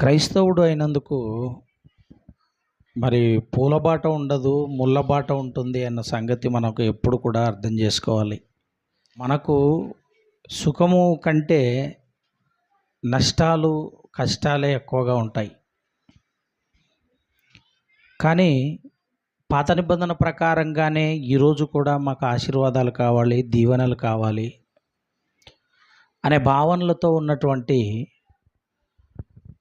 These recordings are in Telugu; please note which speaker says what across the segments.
Speaker 1: క్రైస్తవుడు అయినందుకు మరి పూలబాట ఉండదు, ముళ్ళబాట ఉంటుంది అన్న సంగతి మనకు ఎప్పుడు కూడా అర్థం చేసుకోవాలి. మనకు సుఖము కంటే నష్టాలు, కష్టాలే ఎక్కువగా ఉంటాయి. కానీ పాత నిబంధన ప్రకారంగానే ఈరోజు కూడా మాకు ఆశీర్వాదాలు కావాలి, దీవెనలు కావాలి అనే భావనలతో ఉన్నటువంటి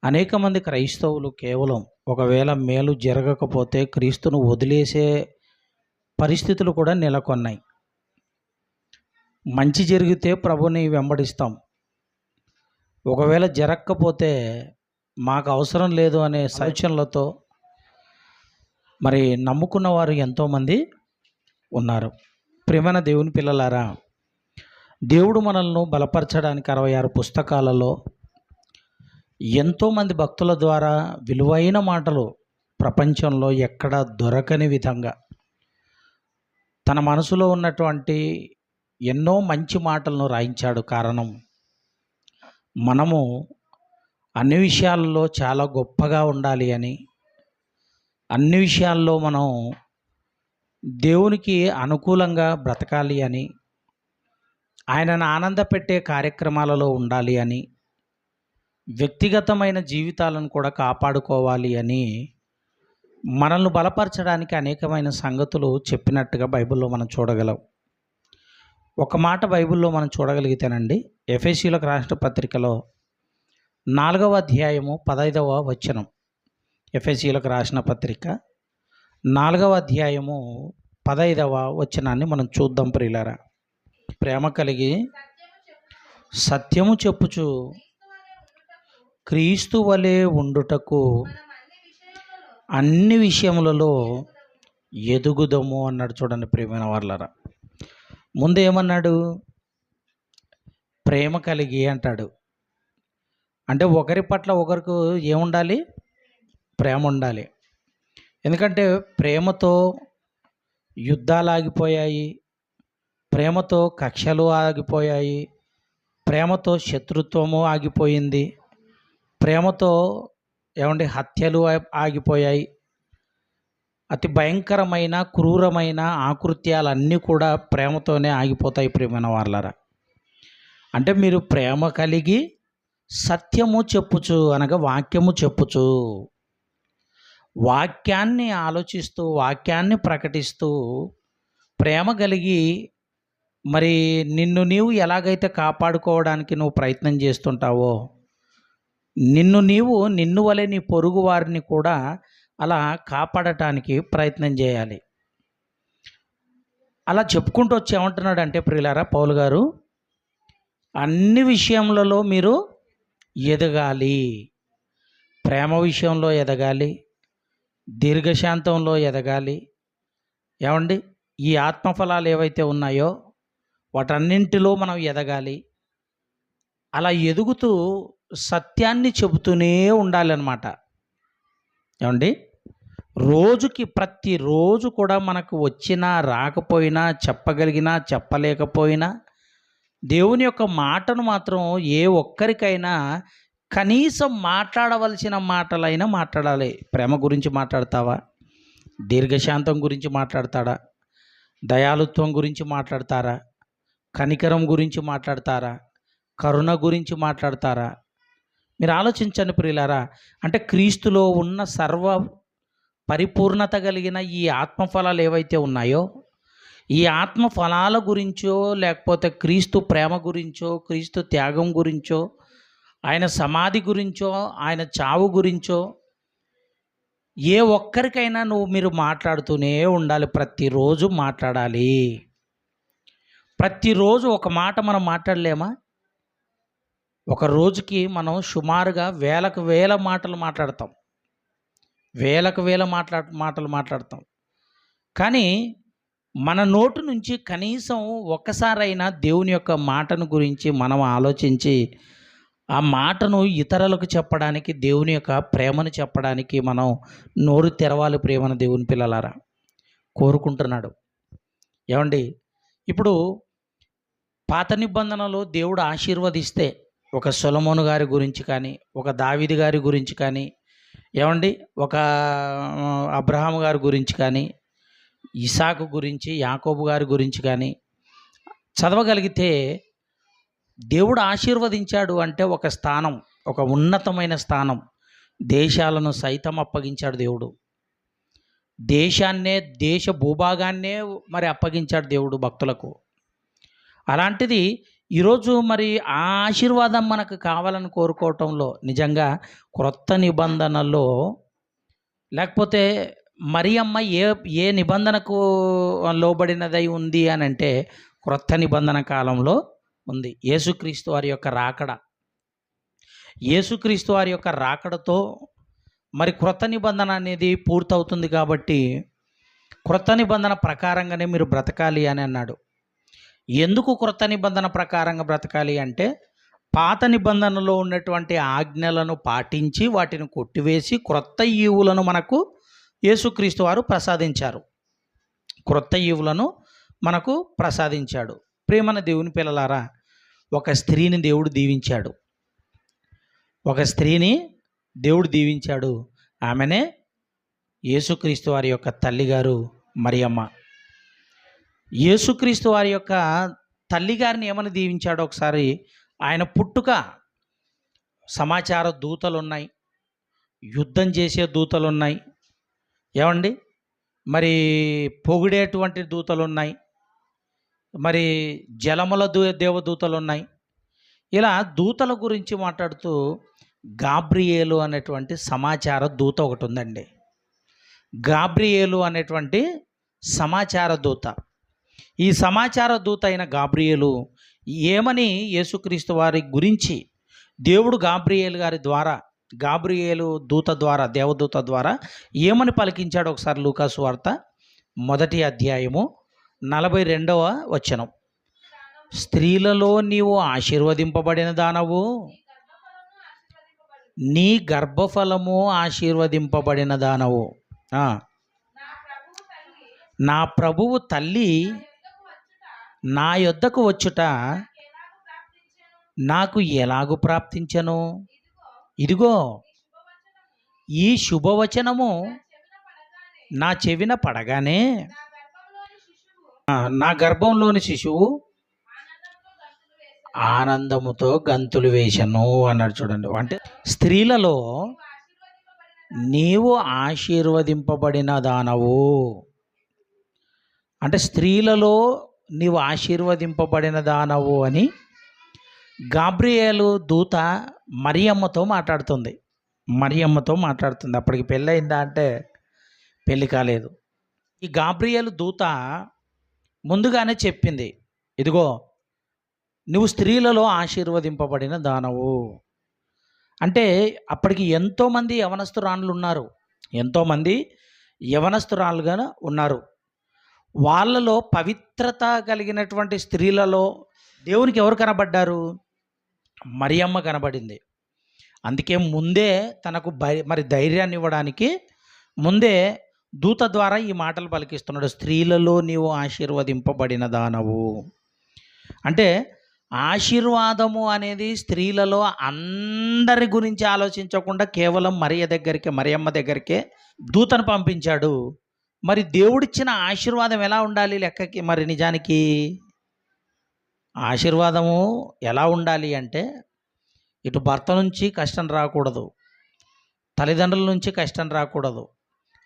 Speaker 1: అనేక మంది క్రైస్తవులు కేవలం ఒకవేళ మేలు జరగకపోతే క్రీస్తును వదిలేసే పరిస్థితులు కూడా నెలకొన్నాయి. మంచి జరిగితే ప్రభుని వెంబడిస్తాం, ఒకవేళ జరగకపోతే మాకు అవసరం లేదు అనే సూచనలతో మరి నమ్ముకున్న వారు ఎంతోమంది ఉన్నారు. ప్రియమైన దేవుని పిల్లలారా, దేవుడు మనల్ని బలపరచడానికి 66 పుస్తకాలలో ఎంతోమంది భక్తుల ద్వారా విలువైన మాటలు ప్రపంచంలో ఎక్కడ దొరకని విధంగా తన మనసులో ఉన్నటువంటి ఎన్నో మంచి మాటలను రాయించాడు. కారణం, మనము అన్ని విషయాల్లో చాలా గొప్పగా ఉండాలి అని, అన్ని విషయాల్లో మనం దేవునికి అనుకూలంగా బ్రతకాలి అని, ఆయనను ఆనందపెట్టే కార్యక్రమాలలో ఉండాలి అని, వ్యక్తిగతమైన జీవితాలను కూడా కాపాడుకోవాలి అని మనల్ని బలపరచడానికి అనేకమైన సంగతులు చెప్పినట్టుగా బైబిల్లో మనం చూడగలం. ఒక మాట బైబిల్లో మనం చూడగలిగితేనండి, ఎఫెసీయులకు రాసిన పత్రికలో 4వ అధ్యాయము 15వ వచనం. ఎఫెసీయులకు రాసిన పత్రిక 4వ అధ్యాయము 15వ వచనాన్ని మనం చూద్దాం. ప్రియులారా, ప్రేమ కలిగి సత్యము చెప్పుచు క్రీస్తు వలె ఉండుటకు అన్ని విషయములలో ఎదుగుదము అన్నాడు. చూడండి ప్రియమైన వాళ్ళరా, ముందు ఏమన్నాడు? ప్రేమ కలిగి అంటాడు. అంటే ఒకరి పట్ల ఒకరికి ఏముండాలి? ప్రేమ ఉండాలి. ఎందుకంటే ప్రేమతో యుద్ధాలు ఆగిపోయాయి, ప్రేమతో కక్షలు ఆగిపోయాయి, ప్రేమతో శత్రుత్వము ఆగిపోయింది, ప్రేమతో హత్యలు ఆగిపోయాయి. అతి భయంకరమైన క్రూరమైన ఆకృత్యాలన్నీ కూడా ప్రేమతోనే ఆగిపోతాయి. ప్రియమైన వాళ్ళరా, అంటే మీరు ప్రేమ కలిగి సత్యము చెప్పుచు అనగా వాక్యము చెప్పుచు, వాక్యాన్ని ఆలోచిస్తూ వాక్యాన్ని ప్రకటిస్తూ ప్రేమ కలిగి మరి నిన్ను నీవు ఎలాగైతే కాపాడుకోవడానికి నువ్వు ప్రయత్నం చేస్తుంటావో, నిన్ను వలె నీ పొరుగు వారిని కూడా అలా కాపాడటానికి ప్రయత్నం చేయాలి. అలా చెప్పుకుంటూ వచ్చి ఏమంటున్నాడు అంటే, ప్రియులారా, పౌలు గారు అన్ని విషయములలో మీరు ఎదగాలి. ప్రేమ విషయంలో ఎదగాలి, దీర్ఘశాంతంలో ఎదగాలి. ఈ ఆత్మఫలాలు ఏవైతే ఉన్నాయో వాటన్నింటిలో మనం ఎదగాలి. అలా ఎదుగుతూ సత్యాన్ని చెబుతూనే ఉండాలన్నమాట. రోజుకి ప్రతిరోజు కూడా మనకు వచ్చినా రాకపోయినా, చెప్పగలిగినా చెప్పలేకపోయినా, దేవుని యొక్క మాటను మాత్రం ఏ ఒక్కరికైనా కనీసం మాట్లాడవలసిన మాటలైనా మాట్లాడాలి. ప్రేమ గురించి మాట్లాడతావా? దీర్ఘశాంతం గురించి మాట్లాడతాడా? దయాళుత్వం గురించి మాట్లాడతారా? కనికరం గురించి మాట్లాడతారా? కరుణ గురించి మాట్లాడతారా? మీరు ఆలోచించండి ప్రియులారా. అంటే క్రీస్తులో ఉన్న సర్వ పరిపూర్ణత కలిగిన ఈ ఆత్మఫలాలు ఏవైతే ఉన్నాయో, ఈ ఆత్మఫలాల గురించో, లేకపోతే క్రీస్తు ప్రేమ గురించో, క్రీస్తు త్యాగం గురించో, ఆయన సమాధి గురించో, ఆయన చావు గురించో ఏ ఒక్కరికైనా మీరు మాట్లాడుతూనే ఉండాలి. ప్రతిరోజు మాట్లాడాలి. ప్రతిరోజు ఒక మాట మనం మాట్లాడలేమా? ఒక రోజుకి మనం సుమారుగా వేలకు వేల మాటలు మాట్లాడతాం, మాటలు మాట్లాడతాం. కానీ మన నోటు నుంచి కనీసం ఒక్కసారైనా దేవుని యొక్క మాటను గురించి మనం ఆలోచించి ఆ మాటను ఇతరులకు చెప్పడానికి, దేవుని యొక్క ప్రేమను చెప్పడానికి మనం నోరు తెరవాలి. ప్రేమను దేవుని పిల్లలారా కోరుకుంటున్నాడు. ఇప్పుడు పాత నిబంధనలో దేవుడు ఆశీర్వదిస్తే ఒక సొలొమోను గారి గురించి కానీ, ఒక దావీదు గారి గురించి కానీ, ఏమండి ఒక అబ్రహాము గారి గురించి కానీ, ఇసాకు గురించి, యాకోబు గారి గురించి కానీ చదవగలిగితే దేవుడు ఆశీర్వదించాడు అంటే ఒక స్థానం, ఒక ఉన్నతమైన స్థానం. దేశాలను సైతం అప్పగించాడు దేవుడు. దేశాన్నే, దేశ భూభాగాన్నే మరి అప్పగించాడు దేవుడు భక్తులకు. అలాంటిది ఈరోజు మరి ఆ ఆశీర్వాదం మనకు కావాలని కోరుకోవటంలో నిజంగా క్రొత్త నిబంధనలో, లేకపోతే మరియమ్మ ఏ ఏ నిబంధనకు లోబడినదై ఉంది అని అంటే క్రొత్త నిబంధన కాలంలో ఉంది. యేసుక్రీస్తు వారి యొక్క రాకడ, యేసుక్రీస్తు వారి యొక్క రాకడతో మరి క్రొత్త నిబంధన అనేది పూర్తవుతుంది. కాబట్టి క్రొత్త నిబంధన ప్రకారంగానే మీరు బ్రతకాలి అని అన్నాడు. ఎందుకు క్రొత్త నిబంధన ప్రకారంగా బ్రతకాలి అంటే, పాత నిబంధనలో ఉన్నటువంటి ఆజ్ఞలను పాటించి వాటిని కొట్టివేసి క్రొత్త ఈవులను మనకు యేసుక్రీస్తు వారు ప్రసాదించారు. క్రొత్త ఈవులను మనకు ప్రసాదించాడు. ప్రేమన దేవుని పిల్లలారా, ఒక స్త్రీని దేవుడు దీవించాడు. ఒక స్త్రీని దేవుడు దీవించాడు. ఆమెనే యేసుక్రీస్తు వారి యొక్క తల్లిగారు మరియమ్మ. యేసుక్రీస్తు వారి యొక్క తల్లిగారిని ఏమని దీవించాడో ఒకసారి, ఆయన పుట్టుక సమాచార దూతలు ఉన్నాయి, యుద్ధం చేసే దూతలు ఉన్నాయి, ఏమండి మరి పొగిడేటువంటి దూతలు ఉన్నాయి, మరి జలముల దేవదూతలు ఉన్నాయి. ఇలా దూతల గురించి మాట్లాడుతూ గాబ్రియేలు అనేటువంటి సమాచార దూత ఒకటి ఉందండి. గాబ్రియేలు అనేటువంటి సమాచార దూత. ఈ సమాచార దూత అయిన గాబ్రియేలు ఏమని యేసుక్రీస్తు వారి గురించి దేవుడు గాబ్రియేలు గారి ద్వారా, గాబ్రియేలు దూత ద్వారా, దేవదూత ద్వారా ఏమని పలికించాడు ఒకసారి లూకా సువార్త 1వ అధ్యాయము 42వ వచనం. స్త్రీలలో నీవు ఆశీర్వదింపబడిన దానవు, నీ గర్భఫలము ఆశీర్వదింపబడిన దానవు. నా ప్రభువు తల్లి నా యొద్దకు వచ్చుట నాకు ఎలాగు ప్రాప్తించను? ఇదిగో ఈ శుభవచనము నా చెవిన పడగానే నా గర్భంలోని శిశువు ఆనందముతో గంతులు వేశను అన్నాడు. చూడండి, అంటే స్త్రీలలో నీవు ఆశీర్వదింపబడిన దానవు అంటే స్త్రీలలో నీవు ఆశీర్వదింపబడిన దానవు అని గాబ్రియేలు దూత మరియమ్మతో మాట్లాడుతుంది. అప్పటికి పెళ్ళయిందా అంటే పెళ్ళి కాలేదు. ఈ గాబ్రియేలు దూత ముందుగానే చెప్పింది, ఇదిగో నువ్వు స్త్రీలలో ఆశీర్వదింపబడిన దానవు. అంటే అప్పటికి ఎంతోమంది యవనస్తురాలుగా ఉన్నారు. వాళ్ళలో పవిత్రత కలిగినటువంటి స్త్రీలలో దేవునికి ఎవరు కనబడ్డారు? మరియమ్మ కనబడింది. అందుకే ముందే తనకు మరి ధైర్యాన్ని ఇవ్వడానికి ముందే దూత ద్వారా ఈ మాటలు పలికిస్తున్నాడు. స్త్రీలలో నీవు ఆశీర్వదింపబడిన దానవు అంటే ఆశీర్వాదము అనేది స్త్రీలలో అందరి గురించి ఆలోచించకుండా కేవలం మరియమ్మ దగ్గరికే దూతను పంపించాడు. మరి దేవుడిచ్చిన ఆశీర్వాదం ఎలా ఉండాలి లెక్కకి? మరి నిజానికి ఆశీర్వాదము ఎలా ఉండాలి అంటే, ఇటు భర్త నుంచి కష్టం రాకూడదు, తల్లిదండ్రుల నుంచి కష్టం రాకూడదు,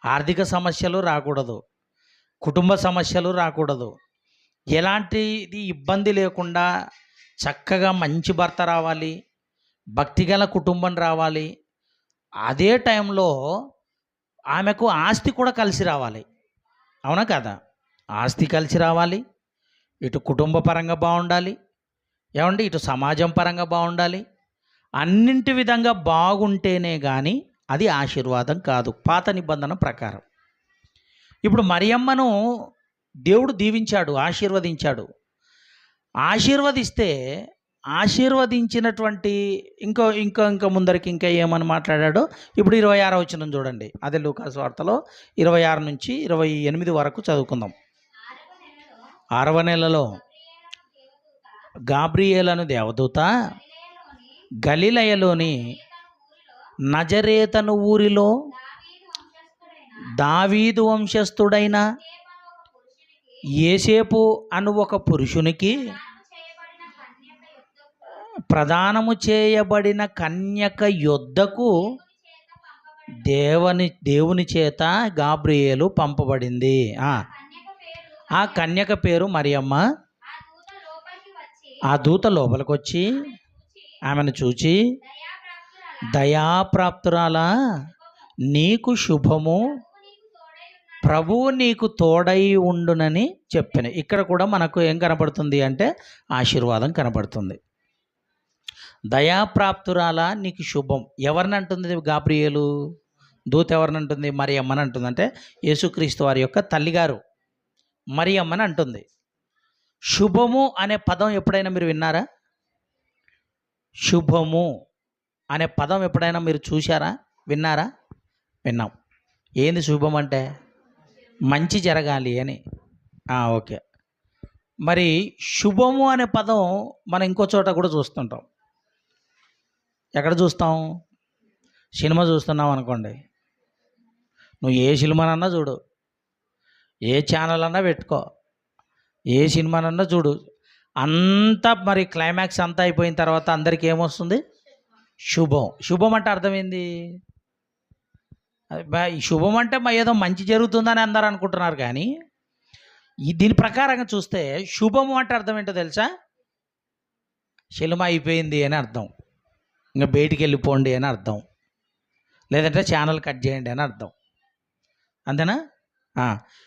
Speaker 1: ఆర్థిక సమస్యలు రాకూడదు, కుటుంబ సమస్యలు రాకూడదు, ఎలాంటిది ఇబ్బంది లేకుండా చక్కగా మంచి భర్త రావాలి, భక్తిగల కుటుంబం రావాలి. అదే టైంలో ఆమెకు ఆస్తి కూడా కలిసి రావాలి. అవునా కదా? ఆస్తి కలిసి రావాలి, ఇటు కుటుంబ పరంగా బాగుండాలి, ఏమండి ఇటు సమాజం పరంగా బాగుండాలి. అన్నింటి విధంగా బాగుంటేనే కానీ అది ఆశీర్వాదం కాదు పాత నిబంధన ప్రకారం. ఇప్పుడు మరియమ్మను దేవుడు దీవించాడు, ఆశీర్వదిస్తే ఆశీర్వదించినటువంటి ఇంకా ముందరికి ఇంకా ఏమని మాట్లాడాడో ఇప్పుడు 26వ వచనం చూడండి. అదే లూకా సువార్తలో 26 నుంచి 28 వరకు చదువుకుందాం. 6వ నెలలో గాబ్రియేలు అను దేవదూత గలిలయలోని నజరేతను ఊరిలో దావీదు వంశస్థుడైన యేసేపు అను ఒక పురుషునికి ప్రదానము చేయబడిన కన్యక యొద్దకు దేవుని చేత గాబ్రియేలు పంపబడింది. ఆ కన్యక పేరు మరియమ్మ. ఆ దూత లోపలికి వచ్చి ఆమెను చూచి, దయాప్రాప్తురాలా, నీకు శుభము, ప్రభువు నీకు తోడై ఉండునని చెప్పాను. ఇక్కడ కూడా మనకు ఏం కనపడుతుంది అంటే ఆశీర్వాదం కనపడుతుంది. దయాప్రాప్తురాలా నీకు శుభం. ఎవరిని అంటుంది గాబ్రియేలు? దూత ఎవరిని అంటుంది? మరియమ్మని అంటుంది. అంటే యేసుక్రీస్తు వారి యొక్క తల్లిగారు మరియమ్మని అంటుంది. శుభము అనే పదం ఎప్పుడైనా మీరు విన్నారా? శుభము అనే పదం ఎప్పుడైనా మీరు చూశారా, విన్నారా? విన్నాం. ఏంది శుభం అంటే? మంచి జరగాలి అని. ఓకే. మరి శుభము అనే పదం మనం ఇంకో చోట కూడా చూస్తుంటాం. ఎక్కడ చూస్తాం? సినిమా చూస్తున్నాం అనుకోండి, నువ్వు ఏ సినిమానన్నా చూడు, ఏ ఛానల్ అన్నా పెట్టుకో, ఏ సినిమానన్నా చూడు, అంతా మరి క్లైమాక్స్ అంతా అయిపోయిన తర్వాత అందరికీ ఏమొస్తుంది? శుభం. శుభం అంటే అర్థమైంది? శుభం అంటే ఏదో మంచి జరుగుతుందని అందరూ అనుకుంటున్నారు. కానీ దీని ప్రకారంగా చూస్తే శుభము అంటే అర్థం ఏంటో తెలుసా? సినిమా అయిపోయింది అని అర్థం, ఇంకా బయటికి వెళ్ళిపోండి అని అర్థం, లేదంటే ఛానల్ కట్ చేయండి అని అర్థం. అంతేనా?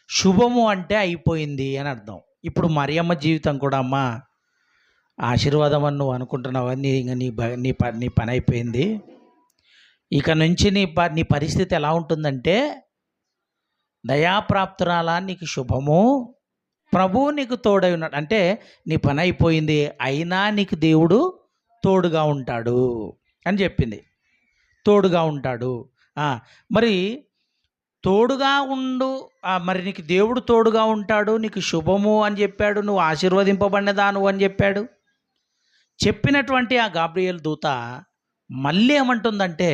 Speaker 1: శుభము అంటే అయిపోయింది అని అర్థం. ఇప్పుడు మరియమ్మ జీవితం కూడా, అమ్మ ఆశీర్వాదం అని నువ్వు అనుకుంటున్నావు, నీ పని అయిపోయింది. ఇక నుంచి నీ పరిస్థితి ఎలా ఉంటుందంటే, దయాప్రాప్తురాలా నీకు శుభము, ప్రభువు నీకు తోడై ఉన్నాడు. అంటే నీ పని అయిపోయింది, అయినా నీకు దేవుడు తోడుగా ఉంటాడు అని చెప్పింది. తోడుగా ఉంటాడు. మరి తోడుగా ఉండు, మరి నీకు దేవుడు తోడుగా ఉంటాడు, నీకు శుభము అని చెప్పాడు, నువ్వు ఆశీర్వదింపబడినదా నువ్వు అని చెప్పాడు. చెప్పినటువంటి ఆ గాబ్రియేలు దూత మళ్ళీ ఏమంటుందంటే,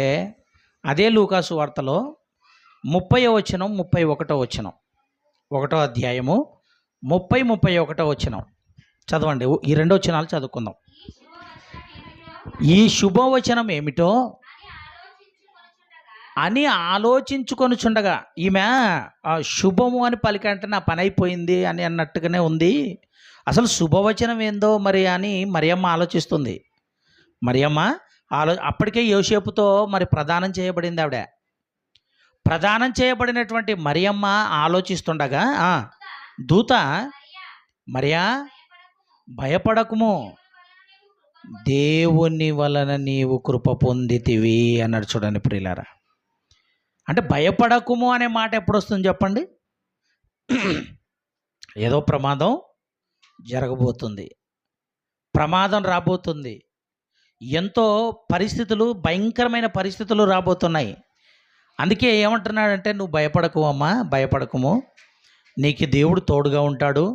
Speaker 1: అదే లూకాసు వార్తలో 30వ వచనం 31వ వచనం, 1వ అధ్యాయము 30-31వ వచనం చదవండి. ఈ 2 వచనాలు చదువుకుందాం. ఈ శుభవచనం ఏమిటో అని ఆలోచించుకొనుచుండగా, ఈమె శుభము అని పలికంటే నా పని అయిపోయింది అని అన్నట్టుగానే ఉంది, అసలు శుభవచనం ఏందో మరి అని మరియమ్మ ఆలోచిస్తుంది. మరియమ్మ అప్పటికే యోసేపుతో మరి ప్రదానం చేయబడింది. ఆవిడ ప్రదానం చేయబడినటువంటి మరియమ్మ ఆలోచిస్తుండగా దూత, మరియా భయపడకుము, దేవుని వలన నీవు కృప పొందితివి అన్నాడు. చూడండి ప్రియులారా, అంటే భయపడకుము అనే మాట ఎప్పుడు వస్తుంది చెప్పండి? ఏదో ప్రమాదం జరగబోతుంది, ప్రమాదం రాబోతుంది, ఎంతో పరిస్థితులు, భయంకరమైన పరిస్థితులు రాబోతున్నాయి. అందుకే ఏమంటున్నాడంటే, నువ్వు భయపడకు అమ్మా, భయపడకుము, నీకు దేవుడు తోడుగా ఉంటాడు,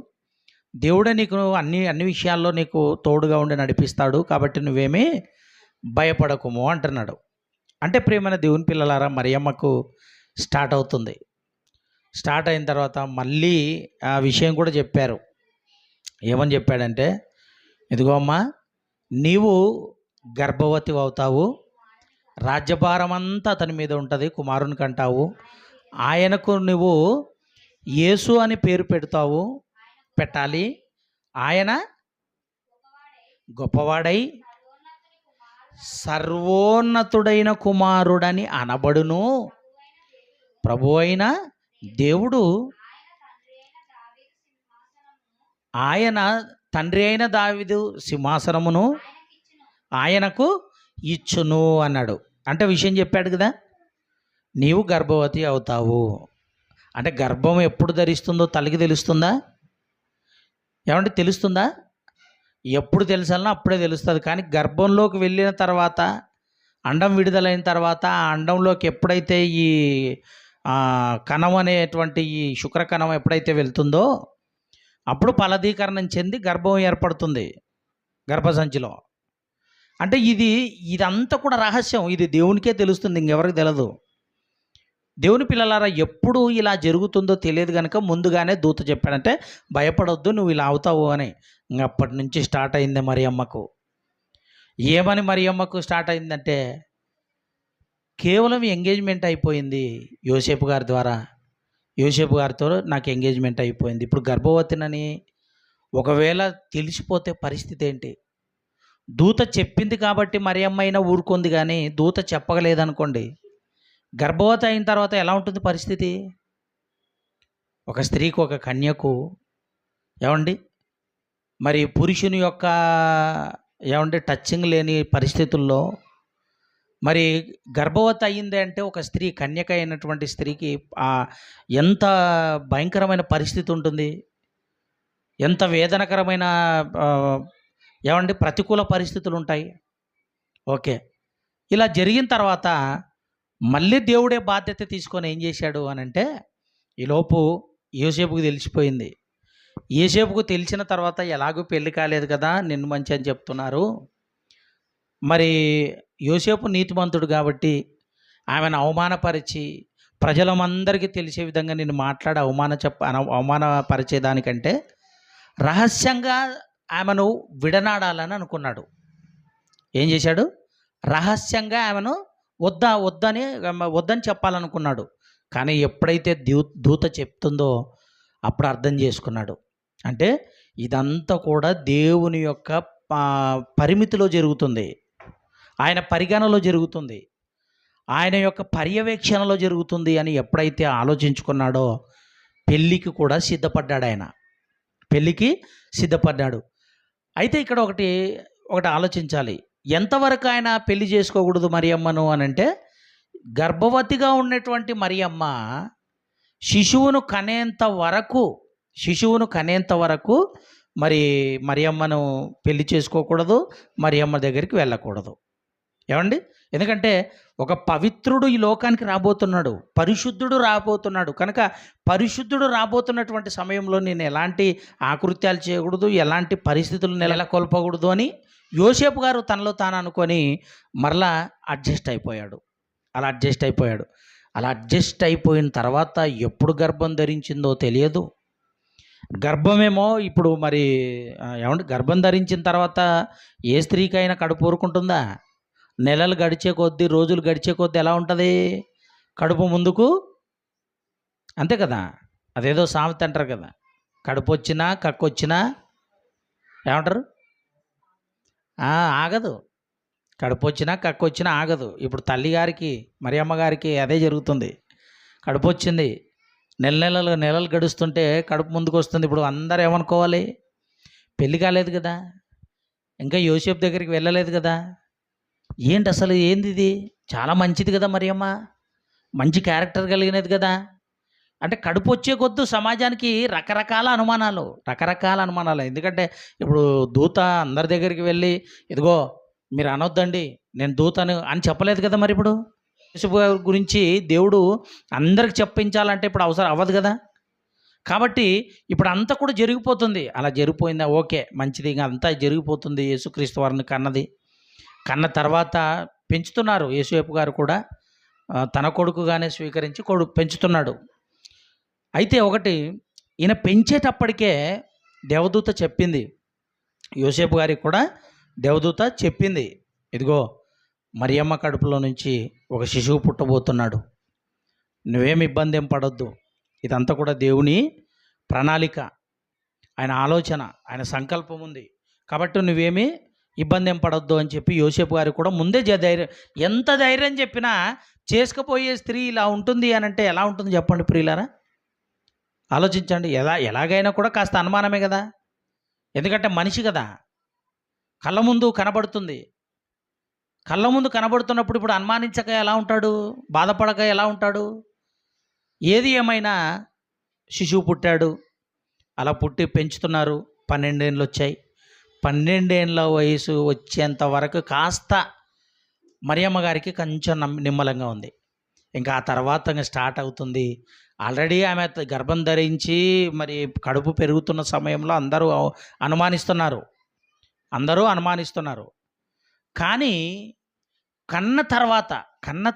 Speaker 1: దేవుడే నీకు అన్ని విషయాల్లో నీకు తోడుగా ఉండి నడిపిస్తాడు, కాబట్టి నువ్వేమీ భయపడకుము అంటున్నాడు. అంటే ప్రియమైన దేవుని పిల్లలారా, మరియమ్మకు స్టార్ట్ అవుతుంది. స్టార్ట్ అయిన తర్వాత మళ్ళీ ఆ విషయం కూడా చెప్పారు. ఏమని చెప్పాడంటే, ఇదిగో అమ్మా, నీవు గర్భవతి అవుతావు, రాజ్యభారం అంతా అతని మీద ఉంటుంది, కుమారుని కంటావు, ఆయనకు నువ్వు యేసు అని పేరు పెట్టాలి, ఆయన గొప్పవాడై సర్వోన్నతుడైన కుమారుడని అనబడును, ప్రభు అయిన దేవుడు ఆయన తండ్రి అయిన దావీదు సింహాసనమును ఆయనకు ఇచ్చును అన్నాడు. అంటే విషయం చెప్పాడు కదా, నీవు గర్భవతి అవుతావు. అంటే గర్భం ఎప్పుడు ధరిస్తుందో తల్లికి తెలుస్తుందా? ఏమంటే తెలుస్తుందా? ఎప్పుడు తెలుసాలన్నా అప్పుడే తెలుస్తుంది. కానీ గర్భంలోకి వెళ్ళిన తర్వాత, అండం విడుదలైన తర్వాత, ఆ అండంలోకి ఎప్పుడైతే ఈ కణం అనేటువంటి ఈ శుక్రకణం ఎప్పుడైతే వెళ్తుందో అప్పుడు ఫలదీకరణం చెంది గర్భం ఏర్పడుతుంది గర్భసంచిలో. అంటే ఇదంతా కూడా రహస్యం. ఇది దేవునికే తెలుస్తుంది, ఇంకెవరికి తెలదు. దేవుని పిల్లలారా, ఎప్పుడు ఇలా జరుగుతుందో తెలియదు గనుక ముందుగానే దూత చెప్పాడంటే, భయపడొద్దు, నువ్వు ఇలా అవుతావు అని. అప్పటి నుంచి స్టార్ట్ అయింది మరియమ్మకు. ఏమని మరియమ్మకు స్టార్ట్ అయిందంటే, కేవలం ఎంగేజ్మెంట్ అయిపోయింది యోసేపు గారి ద్వారా. యోసేపు గారితో నాకు ఎంగేజ్మెంట్ అయిపోయింది. ఇప్పుడు గర్భవతినని ఒకవేళ తెలిసిపోతే పరిస్థితి ఏంటి? దూత చెప్పింది కాబట్టి మరియమ్మ అయినా ఊరుకుంది, కానీ దూత చెప్పగలేదనుకోండి, గర్భవతి అయిన తర్వాత ఎలా ఉంటుంది పరిస్థితి? ఒక స్త్రీకి, ఒక కన్యకు ఏమండి, మరి పురుషుని యొక్క టచ్చింగ్ లేని పరిస్థితుల్లో మరి గర్భవతి అయ్యింది అంటే ఒక స్త్రీ, కన్యక అయినటువంటి స్త్రీకి ఎంత భయంకరమైన పరిస్థితి ఉంటుంది, ఎంత వేదనకరమైన ప్రతికూల పరిస్థితులు ఉంటాయి. ఓకే, ఇలా జరిగిన తర్వాత మళ్ళీ దేవుడే బాధ్యత తీసుకొని ఏం చేశాడు అని అంటే, ఈలోపు యోసేపుకు తెలిసిపోయింది. యోసేపుకు తెలిసిన తర్వాత ఎలాగూ పెళ్లి కాలేదు కదా, నిన్ను మంచి అని చెప్తున్నారు, మరి యోసేపు నీతిమంతుడు కాబట్టి ఆమెను అవమానపరిచి ప్రజలందరికీ తెలిసే విధంగా నిన్ను మాట్లాడి అవమానపరిచేదానికంటే రహస్యంగా ఆమెను విడనాడాలని అనుకున్నాడు. ఏం చేశాడు? రహస్యంగా ఆమెను వద్దని చెప్పాలనుకున్నాడు. కానీ ఎప్పుడైతే దూత చెప్తుందో అప్పుడు అర్థం చేసుకున్నాడు. అంటే ఇదంతా కూడా దేవుని యొక్క పరిమితిలో జరుగుతుంది, ఆయన పరిగణలో జరుగుతుంది, ఆయన యొక్క పర్యవేక్షణలో జరుగుతుంది అని ఎప్పుడైతే ఆలోచించుకున్నాడో పెళ్ళికి కూడా సిద్ధపడ్డాడు. ఆయన పెళ్ళికి సిద్ధపడ్డాడు. అయితే ఇక్కడ ఒకటి ఆలోచించాలి. ఎంతవరకు ఆయన పెళ్లి చేసుకోకూడదు మరియమ్మను అని అంటే, గర్భవతిగా ఉన్నటువంటి మరియమ్మ శిశువును కనేంత వరకు మరి మరియమ్మను పెళ్లి చేసుకోకూడదు, మరియమ్మ దగ్గరికి వెళ్ళకూడదు. ఏమండి? ఎందుకంటే ఒక పవిత్రుడు ఈ లోకానికి రాబోతున్నాడు, పరిశుద్ధుడు రాబోతున్నాడు. కనుక పరిశుద్ధుడు రాబోతున్నటువంటి సమయంలో నేను ఎలాంటి ఆకృత్యాలు చేయకూడదు, ఎలాంటి పరిస్థితులు నెలకొల్పకూడదు అని యోసేపు గారు తనలో తాను అనుకొని మరలా అడ్జస్ట్ అయిపోయాడు. అలా అడ్జస్ట్ అయిపోయిన తర్వాత ఎప్పుడు గర్భం ధరించిందో తెలియదు. గర్భమేమో ఇప్పుడు మరి గర్భం ధరించిన తర్వాత ఏ స్త్రీకైనా కడుపు ఊరుకుంటుందా? నెలలు గడిచే కొద్దీ, రోజులు గడిచే కొద్దీ ఎలా ఉంటుంది కడుపు ముందుకు? అంతే కదా, అదేదో సామెత అంటారు కదా, కడుపు వచ్చినా కక్కొచ్చినా ఏమంటారు? ఆగదు. కడుపు వచ్చినా కక్కొచ్చినా ఆగదు. ఇప్పుడు తల్లిగారికి, మరియమ్మ గారికి అదే జరుగుతుంది. కడుపు వచ్చింది, నెలలు గడుస్తుంటే కడుపు ముందుకు వస్తుంది. ఇప్పుడు అందరూ ఏమనుకోవాలి? పెళ్ళి కాలేదు కదా, ఇంకా యోసేపు దగ్గరికి వెళ్ళలేదు కదా, ఏంటి అసలు ఏంది ఇది? చాలా మంచిది కదా మరియమ్మ, మంచి క్యారెక్టర్ కలిగినది కదా అంటే కడుపు వచ్చే కొద్దు సమాజానికి రకరకాల అనుమానాలు. ఎందుకంటే ఇప్పుడు దూత అందరి దగ్గరికి వెళ్ళి, ఇదిగో మీరు అనొద్దండి నేను దూతను అని చెప్పలేదు కదా. మరి ఇప్పుడు యేసు గురించి దేవుడు అందరికి చెప్పించాలంటే ఇప్పుడు అవసరం అవ్వదు కదా. కాబట్టి ఇప్పుడు అంతా కూడా జరిగిపోతుంది. అలా జరిగిపోయిందా? ఓకే, మంచిది. ఇంకా అంతా జరిగిపోతుంది. యేసుక్రీస్తు వారిని కన్న తర్వాత పెంచుతున్నారు. యేసేపు గారు కూడా తన కొడుకుగానే స్వీకరించి పెంచుతున్నాడు. అయితే ఒకటి, ఈయన పెంచేటప్పటికే దేవదూత చెప్పింది, యోసేపు గారికి కూడా దేవదూత చెప్పింది, ఇదిగో మరియమ్మ కడుపులో నుంచి ఒక శిశువు పుట్టబోతున్నాడు, నువ్వేమి ఇబ్బంది ఏం పడొద్దు, ఇదంతా కూడా దేవుని ప్రణాళిక, ఆయన ఆలోచన, ఆయన సంకల్పం ఉంది, కాబట్టి నువ్వేమీ ఇబ్బంది ఏం పడొద్దు అని చెప్పి యోసేపు గారికి కూడా ముందే ఎంత ధైర్యం చెప్పినా చేసుకుపోయే స్త్రీ ఇలా ఉంటుంది అని అంటే ఎలా ఉంటుంది చెప్పండి ప్రియులారా? ఆలోచించండి. ఎలాగైనా కూడా కాస్త అనుమానమే కదా, ఎందుకంటే మనిషి కదా, కళ్ళ ముందు కనబడుతున్నప్పుడు ఇప్పుడు అనుమానించక ఎలా ఉంటాడు, బాధపడక ఎలా ఉంటాడు? ఏది ఏమైనా శిశువు పుట్టాడు, అలా పుట్టి పెంచుతున్నారు. 12 ఏళ్ళు వచ్చాయి. 12 ఏళ్ళ వయసు వచ్చేంత వరకు కాస్త మరియమ్మ గారికి కొంచెం నిమ్మలంగా ఉంది. ఇంకా ఆ తర్వాత ఇంకా స్టార్ట్ అవుతుంది. ఆల్రెడీ ఆమె గర్భం ధరించి మరి కడుపు పెరుగుతున్న సమయంలో అందరూ అనుమానిస్తున్నారు. కానీ కన్న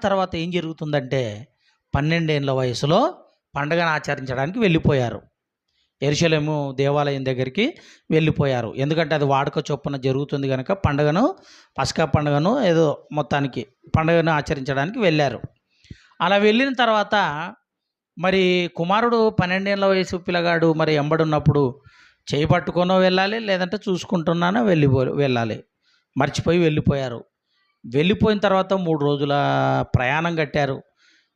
Speaker 1: తర్వాత ఏం జరుగుతుందంటే 12 ఏళ్ల వయసులో పండగను ఆచరించడానికి వెళ్ళిపోయారు. యెరూషలేము దేవాలయం దగ్గరికి వెళ్ళిపోయారు. ఎందుకంటే అది వాడుక చొప్పున జరుగుతుంది గనక పస్కా పండుగను ఏదో మొత్తానికి పండుగను ఆచరించడానికి వెళ్ళారు. అలా వెళ్ళిన తర్వాత మరి కుమారుడు 12 ఏళ్ల వయసు పిల్లగాడు మరి ఎంబడున్నప్పుడు చేయి పట్టుకొనో వెళ్ళాలి, లేదంటే చూసుకుంటున్నానో వెళ్ళాలి. మర్చిపోయి వెళ్ళిపోయారు. వెళ్ళిపోయిన తర్వాత 3 రోజుల ప్రయాణం కట్టారు.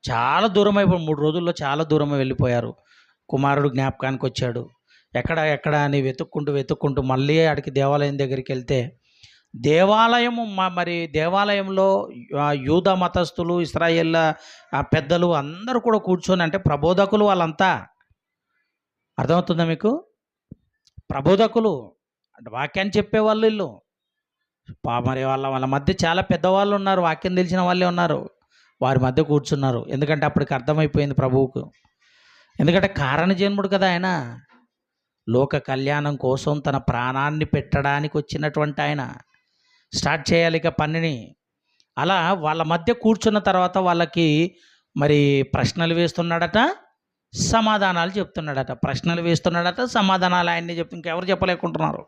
Speaker 1: చాలా దూరం 3 రోజుల్లో చాలా దూరం వెళ్ళిపోయారు. కుమారుడు జ్ఞాపకానికి వచ్చాడు. ఎక్కడ అని వెతుక్కుంటూ మళ్ళీ ఆడికి దేవాలయం దగ్గరికి వెళ్తే మరి దేవాలయంలో యూదా మతస్థులు, ఇశ్రాయేళ్ల పెద్దలు అందరూ కూడా కూర్చొని, అంటే ప్రబోధకులు వాళ్ళంతా, అర్థమవుతుందా మీకు? ప్రబోధకులు అంటే వాక్యాన్ని చెప్పేవాళ్ళు వీళ్ళు. మరి వాళ్ళ మధ్య చాలా పెద్దవాళ్ళు ఉన్నారు, వాక్యం తెలిసిన వాళ్ళే ఉన్నారు. వారి మధ్య కూర్చున్నారు. ఎందుకంటే అప్పటికి అర్థమైపోయింది ప్రభువుకు. ఎందుకంటే కారణజన్ముడు కదా ఆయన. లోక కళ్యాణం కోసం తన ప్రాణాన్ని పెట్టడానికి వచ్చినటువంటి ఆయన స్టార్ట్ చేయాలి ఇక పనిని. అలా వాళ్ళ మధ్య కూర్చున్న తర్వాత వాళ్ళకి మరి ప్రశ్నలు వేస్తున్నాడట, సమాధానాలు చెప్తున్నాడట. ప్రశ్నలు వేస్తున్నాడట, సమాధానాలు ఆయన్ని ఇంకెవరు చెప్పలేకుంటున్నారు.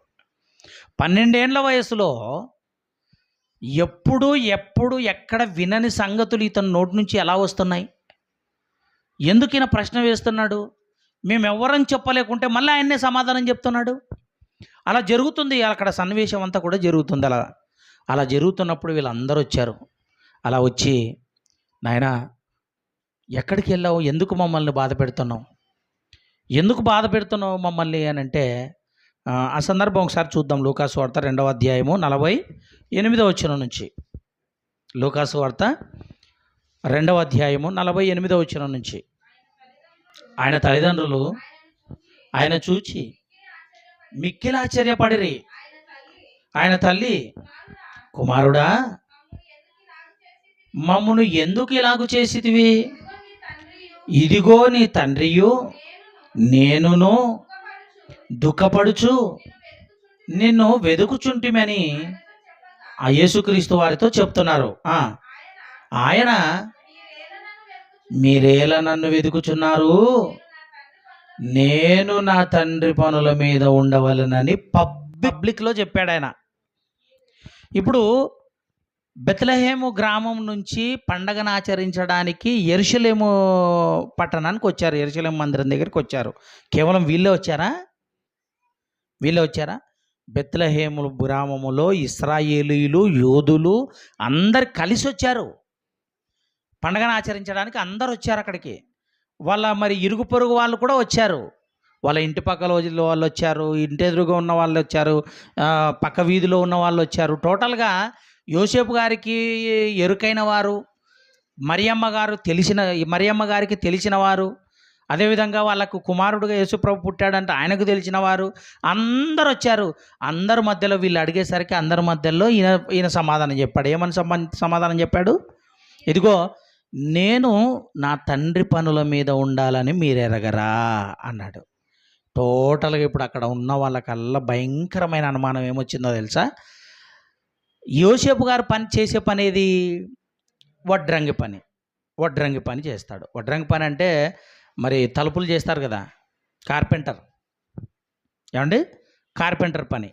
Speaker 1: 12 ఏళ్ల వయసులో ఎప్పుడు ఎక్కడ వినని సంగతులు ఇతని నోటి నుంచి ఎలా వస్తున్నాయి? ఎందుకు ఈయన ప్రశ్న వేస్తున్నాడు? మేమెవ్వరని చెప్పలేకుంటే మళ్ళీ ఆయన్నే సమాధానం చెప్తున్నాడు. అలా జరుగుతుంది. అక్కడ సన్నివేశం అంతా కూడా జరుగుతుంది. అలా జరుగుతున్నప్పుడు వీళ్ళందరూ వచ్చారు. అలా వచ్చి, నాయనా ఎక్కడికి వెళ్ళావు? ఎందుకు మమ్మల్ని బాధ పెడుతున్నావు? ఎందుకు బాధ పెడుతున్నావు మమ్మల్ని అని అంటే, ఆ సందర్భం ఒకసారి చూద్దాం. లూకాసు వార్త 2వ అధ్యాయము 48వ వచనం నుంచి. లూకాసు వార్త 2వ అధ్యాయము 48వ వచనం నుంచి. ఆయన తల్లిదండ్రులు ఆయన చూచి మిక్కిలి ఆశ్చర్యపడిరి. ఆయన తల్లి, కుమారుడా, మమ్మును ఎందుకు ఇలాగు చేసితివి? ఇదిగో నీ తండ్రియు నేనును దుఃఖపడుచు నిన్ను వెదుకుచుంటిమని యేసుక్రీస్తు వారితో చెప్తున్నారు. ఆయన, మీరేలా నన్ను వెతుకుచున్నారు? నేను నా తండ్రి పనుల మీద ఉండవలనని పబ్లిక్లో చెప్పాడు ఆయన. ఇప్పుడు బెత్లెహేము గ్రామం నుంచి పండగను ఆచరించడానికి యెరూషలేము పట్టణానికి వచ్చారు. యెరూషలేము మందిరం దగ్గరికి వచ్చారు. కేవలం వీళ్ళే వచ్చారా? బెత్లెహేము గ్రామములో ఇశ్రాయేలీయులు, యోధులు అందరు కలిసి వచ్చారు. పండగను ఆచరించడానికి అందరు వచ్చారు అక్కడికి. వాళ్ళ మరి ఇరుగు పొరుగు వాళ్ళు కూడా వచ్చారు. వాళ్ళ ఇంటి పక్కల వాళ్ళు వచ్చారు, ఇంటి ఎదురుగా ఉన్న వాళ్ళు వచ్చారు, పక్క వీధిలో ఉన్న వాళ్ళు వచ్చారు. టోటల్గా యోసేపు గారికి ఎరుకైన వారు, మరియమ్మ గారికి తెలిసిన వారు, అదేవిధంగా వాళ్ళకు కుమారుడుగా యేసుప్రభు పుట్టాడంటే ఆయనకు తెలిసిన వారు అందరు వచ్చారు. అందరి మధ్యలో వీళ్ళు అడిగేసరికి అందరి మధ్యలో ఈయన సమాధానం చెప్పాడు. ఏమని సమాధానం చెప్పాడు? ఇదిగో నేను నా తండ్రి పనుల మీద ఉండాలని మీరు ఎరగరా అన్నాడు. టోటల్గా ఇప్పుడు అక్కడ ఉన్న వాళ్ళకల్లా భయంకరమైన అనుమానం ఏమొచ్చిందో తెలుసా? యోసేపు గారు చేసే పని ఏది? వడ్రంగి పని చేస్తాడు. వడ్రంగి పని అంటే మరి తలుపులు చేస్తారు కదా, కార్పెంటర్ పని.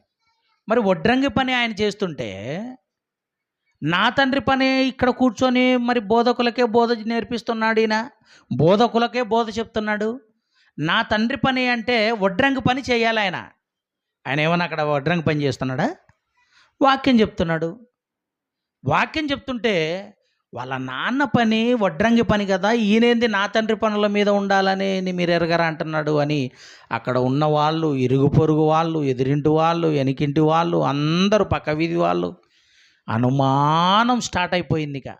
Speaker 1: మరి వడ్రంగి పని ఆయన చేస్తుంటే, నా తండ్రి పని ఇక్కడ కూర్చొని మరి బోధకులకే బోధ నేర్పిస్తున్నాడు. బోధకులకే బోధ చెప్తున్నాడు. నా తండ్రి పని అంటే వడ్రంగి పని చేయాలి ఆయన. ఏమన్నా అక్కడ వడ్రంగి పని చేస్తున్నాడా? వాక్యం చెప్తుంటే వాళ్ళ నాన్న పని వడ్రంగి పని కదా, ఈయనేంది నా తండ్రి పనుల మీద ఉండాలని మీరు ఎరగరా అంటున్నాడు అని అక్కడ ఉన్న వాళ్ళు, ఇరుగు పొరుగు వాళ్ళు, ఎదురింటి వాళ్ళు, వెనకింటి వాళ్ళు, అందరూ పక్క వీధి వాళ్ళు అనుమానం స్టార్ట్ అయిపోయింది. ఇక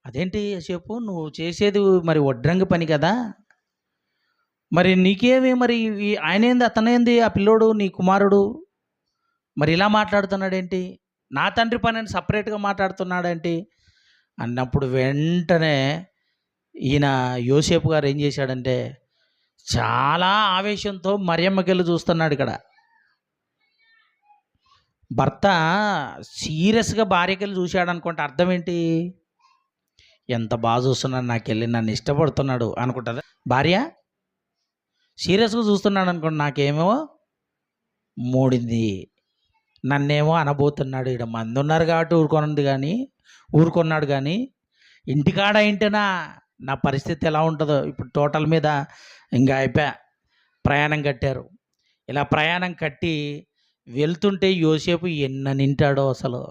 Speaker 1: అదేంటి చెప్పు, నువ్వు చేసేది మరి వడ్రంగి పని కదా, మరి నీకేమి, మరి ఆయనేంది, అతనేంది, ఆ పిల్లోడు నీ కుమారుడు మరి ఇలా మాట్లాడుతున్నాడేంటి, నా తండ్రి పని అని సపరేట్గా మాట్లాడుతున్నాడేంటి అన్నప్పుడు వెంటనే ఈయన యోసేపు గారు ఏం చేశాడంటే చాలా ఆవేశంతో మరియమ్మకెళ్ళి చూస్తున్నాడు. ఇక్కడ భర్త సీరియస్‌గా భార్యకెళ్ళి చూసాడనుకుంటే అర్థం ఏంటి? ఎంత బాగా చూస్తున్నాడు నాకెళ్ళి, నన్ను ఇష్టపడుతున్నాడు అనుకుంటదా భార్య? సీరియస్‌గా చూస్తున్నాడనుకోండి, నాకేమో మూడింది. నన్నేమో అనబోతున్నాడు. ఈడ మందున్నారు కాబట్టి ఊరుకున్నాడు గానీ, ఇంటికాడ అయింటేనా నా పరిస్థితి ఎలా ఉంటదో. ఇప్పుడు టోటల్ మీద ఇంక అయిపాయే. ప్రయాణం కట్టారు. ఇలా ప్రయాణం కట్టి వెళ్తుంటే యోసేపు ఎన్ననింటాడో అసలు.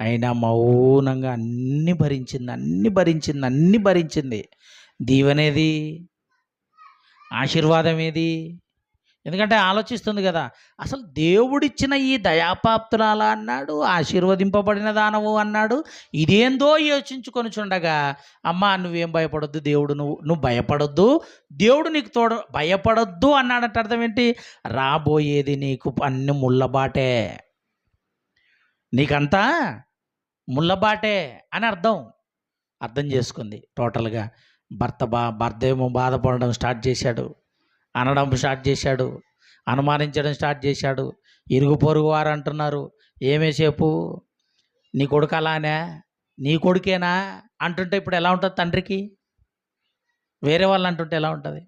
Speaker 1: అయినా మౌనంగా అన్నీ భరించింది. దీవెనేది? ఆశీర్వాదం ఏది? ఎందుకంటే ఆలోచిస్తుంది కదా! అసలు దేవుడిచ్చిన ఈ దయాపాత్రురాల అన్నాడు, ఆశీర్వదింపబడిన దానవు అన్నాడు. ఇదేందో యోచించుకొనుచుండగా, అమ్మా నువ్వేం భయపడొద్దు, నువ్వు భయపడొద్దు, దేవుడు నీకు తోడు, భయపడొద్దు అన్నాడంటే అర్థం ఏంటి? రాబోయేది నీకు అన్ని ముళ్ళబాటే, నీకంతా ముళ్ళబాటే అని అర్థం చేసుకుంది టోటల్‌గా. భర్త ఏమో బాధపడడం స్టార్ట్ చేశాడు, అనడం స్టార్ట్ చేశాడు, అనుమానించడం స్టార్ట్ చేశాడు. ఇరుగు పొరుగు వారు అంటున్నారు, ఏమేసేపు నీ కొడుకు అలానే, నీ కొడుకేనా అంటుంటే ఇప్పుడు ఎలా ఉంటుంది తండ్రికి? వేరే వాళ్ళు అంటుంటే ఎలా ఉంటుంది?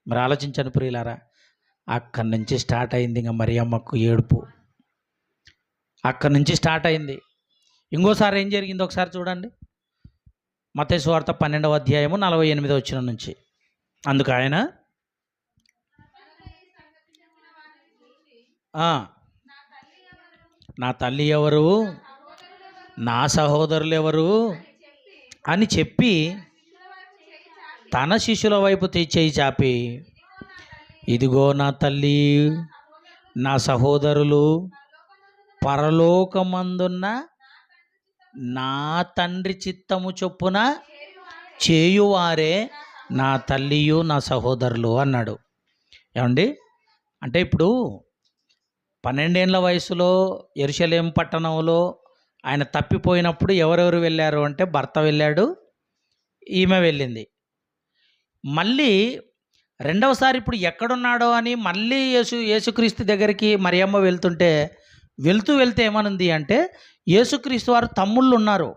Speaker 1: మరి ఆలోచించండి ప్రియులారా. అక్కడి నుంచి స్టార్ట్ అయింది ఇంక మరియమ్మకు ఏడుపు. అక్కడి నుంచి స్టార్ట్ అయింది. ఇంకోసారి ఏం జరిగిందో ఒకసారి చూడండి. మత్తయి సువార్త 12వ అధ్యాయము 48వ వచనం నుంచి. అందుకు ఆయన నా తల్లి ఎవరు, నా సహోదరులు ఎవరు అని చెప్పి తన శిష్యుల వైపు చేయి చాపి, ఇదిగో నా తల్లి, నా సహోదరులు, పరలోకమందున్న నా తండ్రి చిత్తము చొప్పున చేయువారే నా తల్లియు నా సహోదరులు అన్నాడు. ఏమండి? అంటే ఇప్పుడు 12 ఏళ్ల వయసులో యెరూషలేము పట్టణంలో ఆయన తప్పిపోయినప్పుడు ఎవరెవరు వెళ్ళారు అంటే, భర్త వెళ్ళాడు, ఈమె వెళ్ళింది. మళ్ళీ రెండవసారి ఇప్పుడు ఎక్కడున్నాడో అని మళ్ళీ యేసుక్రీస్తు దగ్గరికి మరియమ్మ వెళ్తే ఏమనుంది అంటే, యేసుక్రీస్తు వారు తమ్ముళ్ళు ఉన్నారు.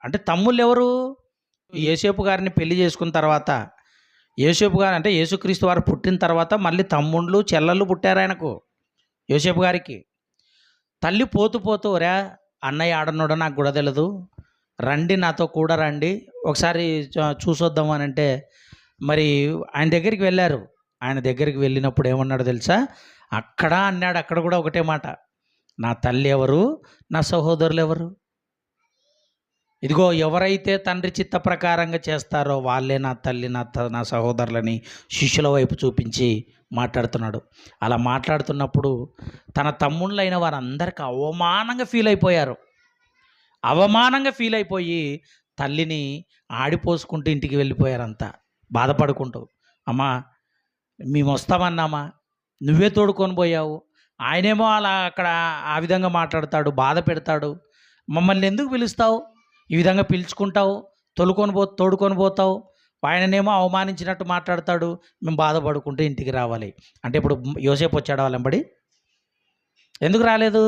Speaker 1: అంటే తమ్ముళ్ళు ఎవరు? యోసేపు గారిని పెళ్లి చేసుకున్న తర్వాత, యోసేపు గారు అంటే యేసుక్రీస్తు వారు పుట్టిన తర్వాత మళ్ళీ తమ్ముళ్ళు చెల్లెళ్ళు పుట్టారు ఆయనకు, యోసేపు గారికి. తల్లి పోతూ రే అన్నయ్య ఆడన్నాడో నాకు కూడా తెలియదు, రండి నాతో కూడా రండి ఒకసారి చూసొద్దాం అని అంటే, మరి ఆయన దగ్గరికి వెళ్ళారు. ఆయన దగ్గరికి వెళ్ళినప్పుడు ఏమన్నాడు తెలుసా? అక్కడ కూడా ఒకటే మాట, నా తల్లి ఎవరు, నా సహోదరులు ఎవరు? ఇదిగో ఎవరైతే తండ్రి చిత్త ప్రకారంగా చేస్తారో వాళ్ళే నా తల్లి, నా సహోదరులని శిష్యుల వైపు చూపించి మాట్లాడుతున్నాడు. అలా మాట్లాడుతున్నప్పుడు తన తమ్ముళ్ళైన వారందరికీ అవమానంగా ఫీల్ అయిపోయి తల్లిని ఆడిపోసుకుంటూ ఇంటికి వెళ్ళిపోయారంతా బాధపడుకుంటూ. అమ్మా మేము వస్తామన్నామా, నువ్వే తోడుకొని పోయావు. ఆయనేమో అలా అక్కడ ఆ విధంగా మాట్లాడతాడు, బాధ పెడతాడు. మమ్మల్ని ఎందుకు పిలుస్తావు, ఈ విధంగా పిలుచుకుంటావు, తోడుకొని పోతావు. ఆయననేమో అవమానించినట్టు మాట్లాడతాడు, మేము బాధపడుకుంటూ ఇంటికి రావాలి. అంటే ఇప్పుడు యోసేపు వచ్చాడు వాళ్ళంబడి? ఎందుకు రాలేదు?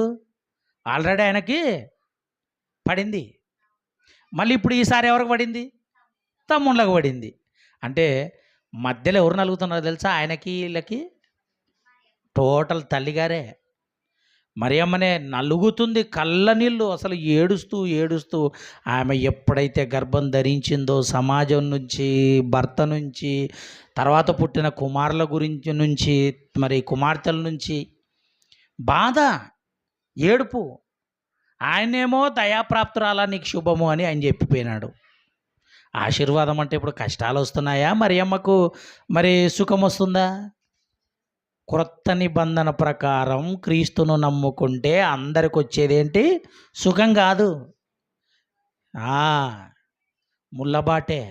Speaker 1: ఆల్రెడీ ఆయనకి పడింది. మళ్ళీ ఇప్పుడు ఈసారి ఎవరికి పడింది? తమ్ముళ్ళకి పడింది. అంటే మధ్యలో ఎవరు నలుగుతున్నారో తెలుసా? ఆయనకి వీళ్ళకి టోటల్ తల్లిగారే. మరియమ్మనే నలుగుతుంది, కళ్ళ నీళ్ళు అసలు ఏడుస్తూ ఆమె ఎప్పుడైతే గర్భం ధరించిందో, సమాజం నుంచి, భర్త నుంచి, తర్వాత పుట్టిన కుమారుల నుంచి, మరి కుమార్తెల నుంచి బాధ, ఏడుపు. ఆయనేమో దయాప్రాప్తురాలా నీకు శుభము అని ఆయన చెప్పిపోయినాడు. ఆశీర్వాదం అంటే ఇప్పుడు కష్టాలు వస్తున్నాయా, మరియమ్మకు మరి సుఖం వస్తుందా? క్రొత్త నిబంధన ప్రకారం క్రీస్తును నమ్ముకుంటే అందరికి వచ్చేదేంటి? సుఖం కాదు, ముళ్ళబాటే,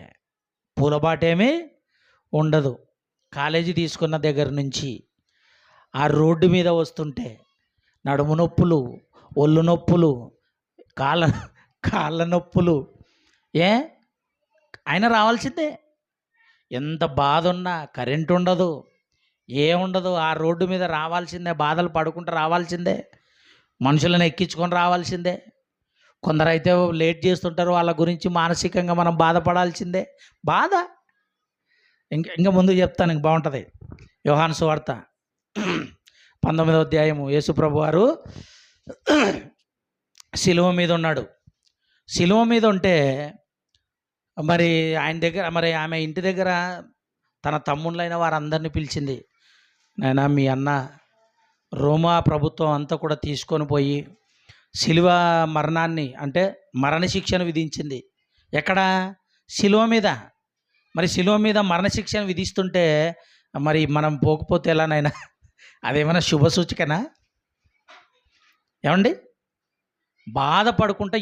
Speaker 1: పూలబాటేమీ ఉండదు. కాలేజీ తీసుకున్న దగ్గర నుంచి ఆ రోడ్డు మీద వస్తుంటే నడుము నొప్పులు, ఒళ్ళు నొప్పులు, కాళ్ళ నొప్పులు. ఆయన రావాల్సిందే. ఎంత బాధ ఉన్నా కరెంట్ ఉండదు, ఏముండదు. ఆ రోడ్డు మీద రావాల్సిందే, బాధలు పడుకుంటూ రావాల్సిందే, మనుషులను ఎక్కించుకొని రావాల్సిందే. కొందరైతే లేట్ చేస్తుంటారు, వాళ్ళ గురించి మానసికంగా మనం బాధపడాల్సిందే. బాధ ఇంకా ముందుకు చెప్తాను, ఇంక బాగుంటుంది. యోహాను సువార్త 19వ అధ్యాయము. యేసుప్రభు వారు శిలువ మీద ఉన్నాడు. శిలువ మీద ఉంటే మరి ఆయన దగ్గర, మరి ఆమె ఇంటి దగ్గర తన తమ్ముళ్ళైన వారందరినీ పిలిచింది. నాయనా, మీ అన్న రోమా ప్రభుత్వం అంతా కూడా తీసుకొని పోయి శిలువ మరణాన్ని, అంటే మరణశిక్షను విధించింది. ఎక్కడ? శిలువ మీద. మరి శిలువ మీద మరణశిక్షను విధిస్తుంటే మరి మనం పోకపోతే ఎలానైనా? అదేమైనా శుభసూచికనా? ఏమండి? బాధపడుకుంటూ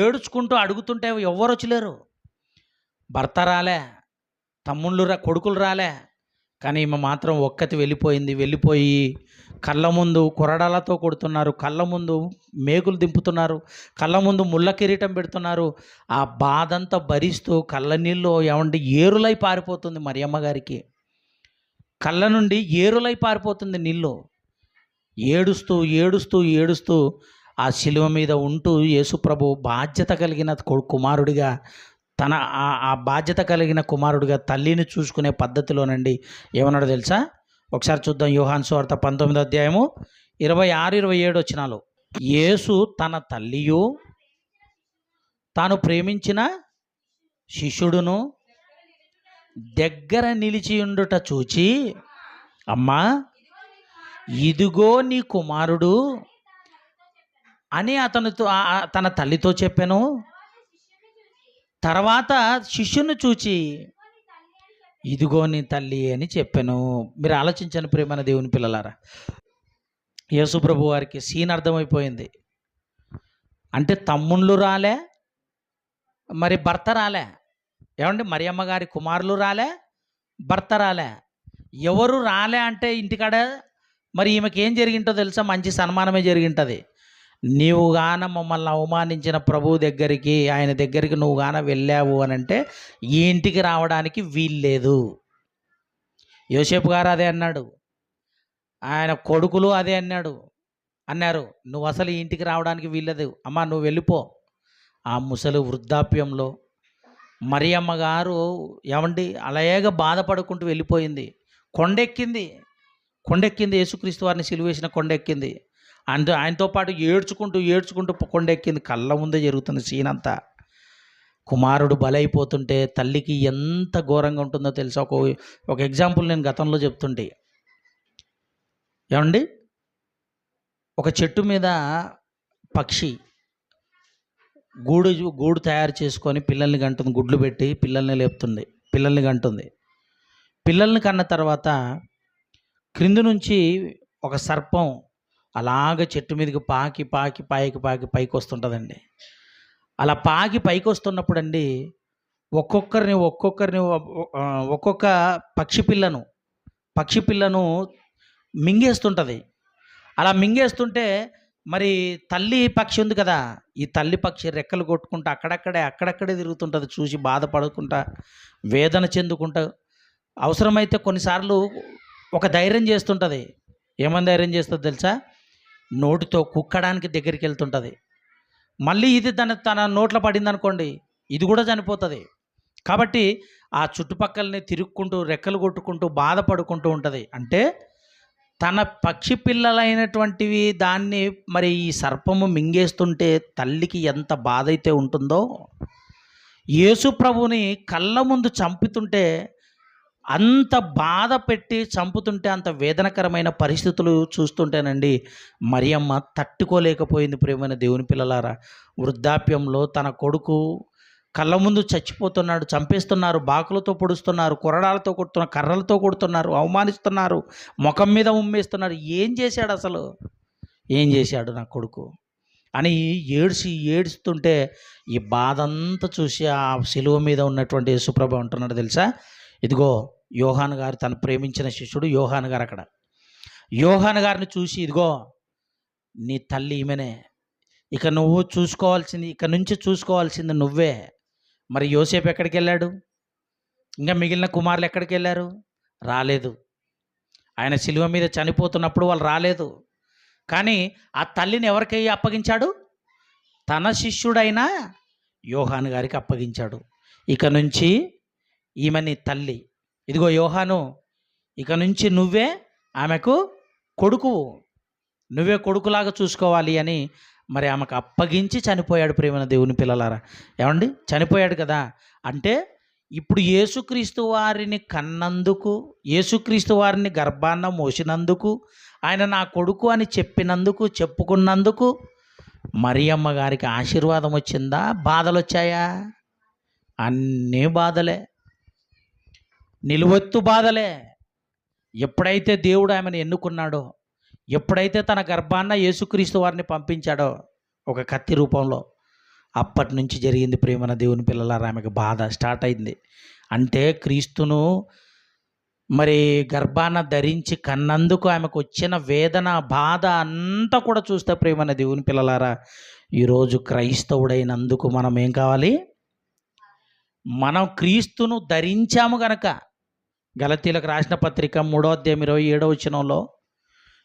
Speaker 1: ఏడుచుకుంటూ అడుగుతుంటే ఎవ్వరు వచ్చలేరు. భర్త రాలే, తమ్ముళ్ళు కొడుకులు రాలే, కానీ ఈమె మాత్రం ఒక్కతి వెళ్ళిపోయింది. వెళ్ళిపోయి కళ్ళ ముందు కొరడాలతో కొడుతున్నారు, కళ్ళ ముందు మేకులు దింపుతున్నారు, కళ్ళ ముందు ముళ్ళ కిరీటం పెడుతున్నారు. ఆ బాధంతా భరిస్తూ కళ్ళ నీళ్ళు ఏమండి ఏరులై పారిపోతుంది. మరియమ్మ గారికి కళ్ళ నుండి ఏరులై పారిపోతుంది నీళ్ళు. ఏడుస్తూ ఏడుస్తూ ఏడుస్తూ ఆ శిలువ మీద ఉంటూ యేసుప్రభు బాధ్యత కలిగిన కుమారుడిగా, తన ఆ బాధ్యత కలిగిన కుమారుడిగా తల్లిని చూసుకునే పద్ధతిలోనండి ఏమన్నాడో తెలుసా? ఒకసారి చూద్దాం. యోహాను సువార్త 19వ అధ్యాయము 26-27 వచనాలు. యేసు తన తల్లియు తాను ప్రేమించిన శిష్యుడును దగ్గర నిలిచియుండుట చూచి, అమ్మా, ఇదిగో నీ కుమారుడు అని తన తల్లితో చెప్పాను. తర్వాత శిష్యుని చూచి, ఇదిగో నీ తల్లి అని చెప్పాను. మీరు ఆలోచించండి ప్రియమైన దేవుని పిల్లలారా. యేసుప్రభు వారికి సీన్ అర్థమైపోయింది. అంటే తమ్ముళ్ళు రాలే, మరి భర్త రాలే. ఏమండి? మరియమ్మ గారి కుమారులు రాలే, భర్త రాలే. ఎవరు రాలే అంటే ఇంటికాడ మరి ఈమెకి ఏం జరిగింటో తెలుసా? మంచి సన్మానమే జరిగింటుంది. నీవు గాన మమ్మల్ని అవమానించిన ప్రభువు దగ్గరికి, ఆయన దగ్గరికి నువ్వు గాన వెళ్ళావు అని అంటే ఈ ఇంటికి రావడానికి వీల్లేదు. యోసేపు గారు అదే అన్నాడు, ఆయన కొడుకులు అదే అన్నారు, నువ్వు అసలు ఈ ఇంటికి రావడానికి వీల్లేదు, అమ్మా నువ్వు వెళ్ళిపో. ఆ ముసలి వృద్ధాప్యంలో మరియమ్మ గారు ఏమండి అలాగే బాధపడుకుంటూ వెళ్ళిపోయింది. కొండెక్కింది. యేసుక్రీస్తు వారిని సిలువేసిన కొండెక్కింది. ఆయనతో పాటు ఏడ్చుకుంటూ కొండెక్కింది. కళ్ళ ముందే జరుగుతుంది సీన్ అంతా. కుమారుడు బలైపోతుంటే తల్లికి ఎంత ఘోరంగా ఉంటుందో తెలుసా? ఒక ఎగ్జాంపుల్ నేను గతంలో చెప్తుంటే, ఏమండి, ఒక చెట్టు మీద పక్షి గూడు తయారు చేసుకొని పిల్లల్ని కంటుంది, గుడ్లు పెట్టి పిల్లల్ని లేపుతుంది, పిల్లల్ని కంటుంది. పిల్లల్ని కన్న తర్వాత క్రింది నుంచి ఒక సర్పం అలాగ చెట్టు మీదకి పైకి వస్తుంటుందండి. అలా పైకి వస్తున్నప్పుడు అండి ఒక్కొక్కరిని ఒక్కొక్క పక్షి పిల్లను మింగేస్తుంటుంది. అలా మింగేస్తుంటే మరి తల్లి పక్షి ఉంది కదా, ఈ తల్లి పక్షి రెక్కలు కొట్టుకుంటూ అక్కడక్కడే తిరుగుతుంటుంది. చూసి బాధపడుకుంటా, వేదన చెందుకుంటా, అవసరమైతే కొన్నిసార్లు ఒక ధైర్యం చేస్తుంటుంది. ఏమని ధైర్యం చేస్తుంది తెలుసా? నోటితో కుక్కడానికి దగ్గరికి వెళ్తుంటుంది. మళ్ళీ ఇది తన నోట్లో పడింది అనుకోండి, ఇది కూడా చనిపోతుంది. కాబట్టి ఆ చుట్టుపక్కలని తిరుక్కుంటూ రెక్కలు కొట్టుకుంటూ బాధపడుకుంటూ ఉంటుంది. అంటే తన పక్షి పిల్లలైనటువంటివి దాన్ని మరి ఈ సర్పము మింగేస్తుంటే తల్లికి ఎంత బాధ అయితే ఉంటుందో, యేసు ప్రభుని కళ్ళ ముందు చంపుతుంటే, అంత బాధ పెట్టి చంపుతుంటే, అంత వేదనకరమైన పరిస్థితులు చూస్తుంటేనండి మరియమ్మ తట్టుకోలేకపోయింది. ప్రియమైన దేవుని పిల్లలారా, వృద్ధాప్యంలో తన కొడుకు కళ్ళ ముందు చచ్చిపోతున్నాడు, చంపేస్తున్నారు, బాకులతో పొడుస్తున్నారు, కొరడాలతో కొడుతున్నారు, కర్రలతో కొడుతున్నారు, అవమానిస్తున్నారు, ముఖం మీద ఉమ్మేస్తున్నారు. ఏం చేశాడు నా కొడుకు అని ఏడుస్తుంటే ఈ బాధ అంతా చూసి ఆ శిలువ మీద ఉన్నటువంటి యేసుప్రభు అంటున్నాడు తెలుసా? ఇదిగో యోహాను గారు, తను ప్రేమించిన శిష్యుడు యోహాను గారు, అక్కడ యోహాను గారిని చూసి, ఇదిగో నీ తల్లి ఈమెనే, ఇక నుంచి చూసుకోవాల్సింది నువ్వే. మరి యోసేపు ఎక్కడికి వెళ్ళాడు? ఇంకా మిగిలిన కుమారులు ఎక్కడికి వెళ్ళారు? రాలేదు. ఆయన శిలువ మీద చనిపోతున్నప్పుడు వాళ్ళు రాలేదు. కానీ ఆ తల్లిని ఎవరికి అప్పగించాడు? తన శిష్యుడైన యోహాను గారికి అప్పగించాడు. ఇక నుంచి ఈమె నీ తల్లి, ఇదిగో యోహాను, ఇక నుంచి నువ్వే ఆమెకు కొడుకువు, నువ్వే కొడుకులాగా చూసుకోవాలి అని మరి ఆమెకు అప్పగించి చనిపోయాడు. ప్రియమైన దేవుని పిల్లలారా, ఏమండి, చనిపోయాడు కదా. అంటే ఇప్పుడు యేసుక్రీస్తు వారిని కన్నందుకు, యేసుక్రీస్తు వారిని గర్భాన్న మోసినందుకు, ఆయన నా కొడుకు అని చెప్పినందుకు, చెప్పుకున్నందుకు మరియమ్మ గారికి ఆశీర్వాదం వచ్చిందా? బాధలు వచ్చాయా? అన్నీ బాధలే, నిలువెత్తు బాధలే. ఎప్పుడైతే దేవుడు ఆమెను ఎన్నుకున్నాడో, ఎప్పుడైతే తన గర్భాన్న యేసుక్రీస్తు వారిని పంపించాడో ఒక కత్తి రూపంలో, అప్పటి నుంచి జరిగింది ప్రియమైన దేవుని పిల్లలారా, ఆమెకు బాధ స్టార్ట్ అయింది. అంటే క్రీస్తును మరి గర్భాన ధరించి కన్నందుకు ఆమెకు వచ్చిన వేదన, బాధ అంతా కూడా చూస్తే ప్రియమైన దేవుని పిల్లలారా, ఈరోజు క్రైస్తవుడైనందుకు మనం ఏం కావాలి? మనం క్రీస్తును ధరించాము గనక, గలతీలకు రాసిన పత్రిక 3:27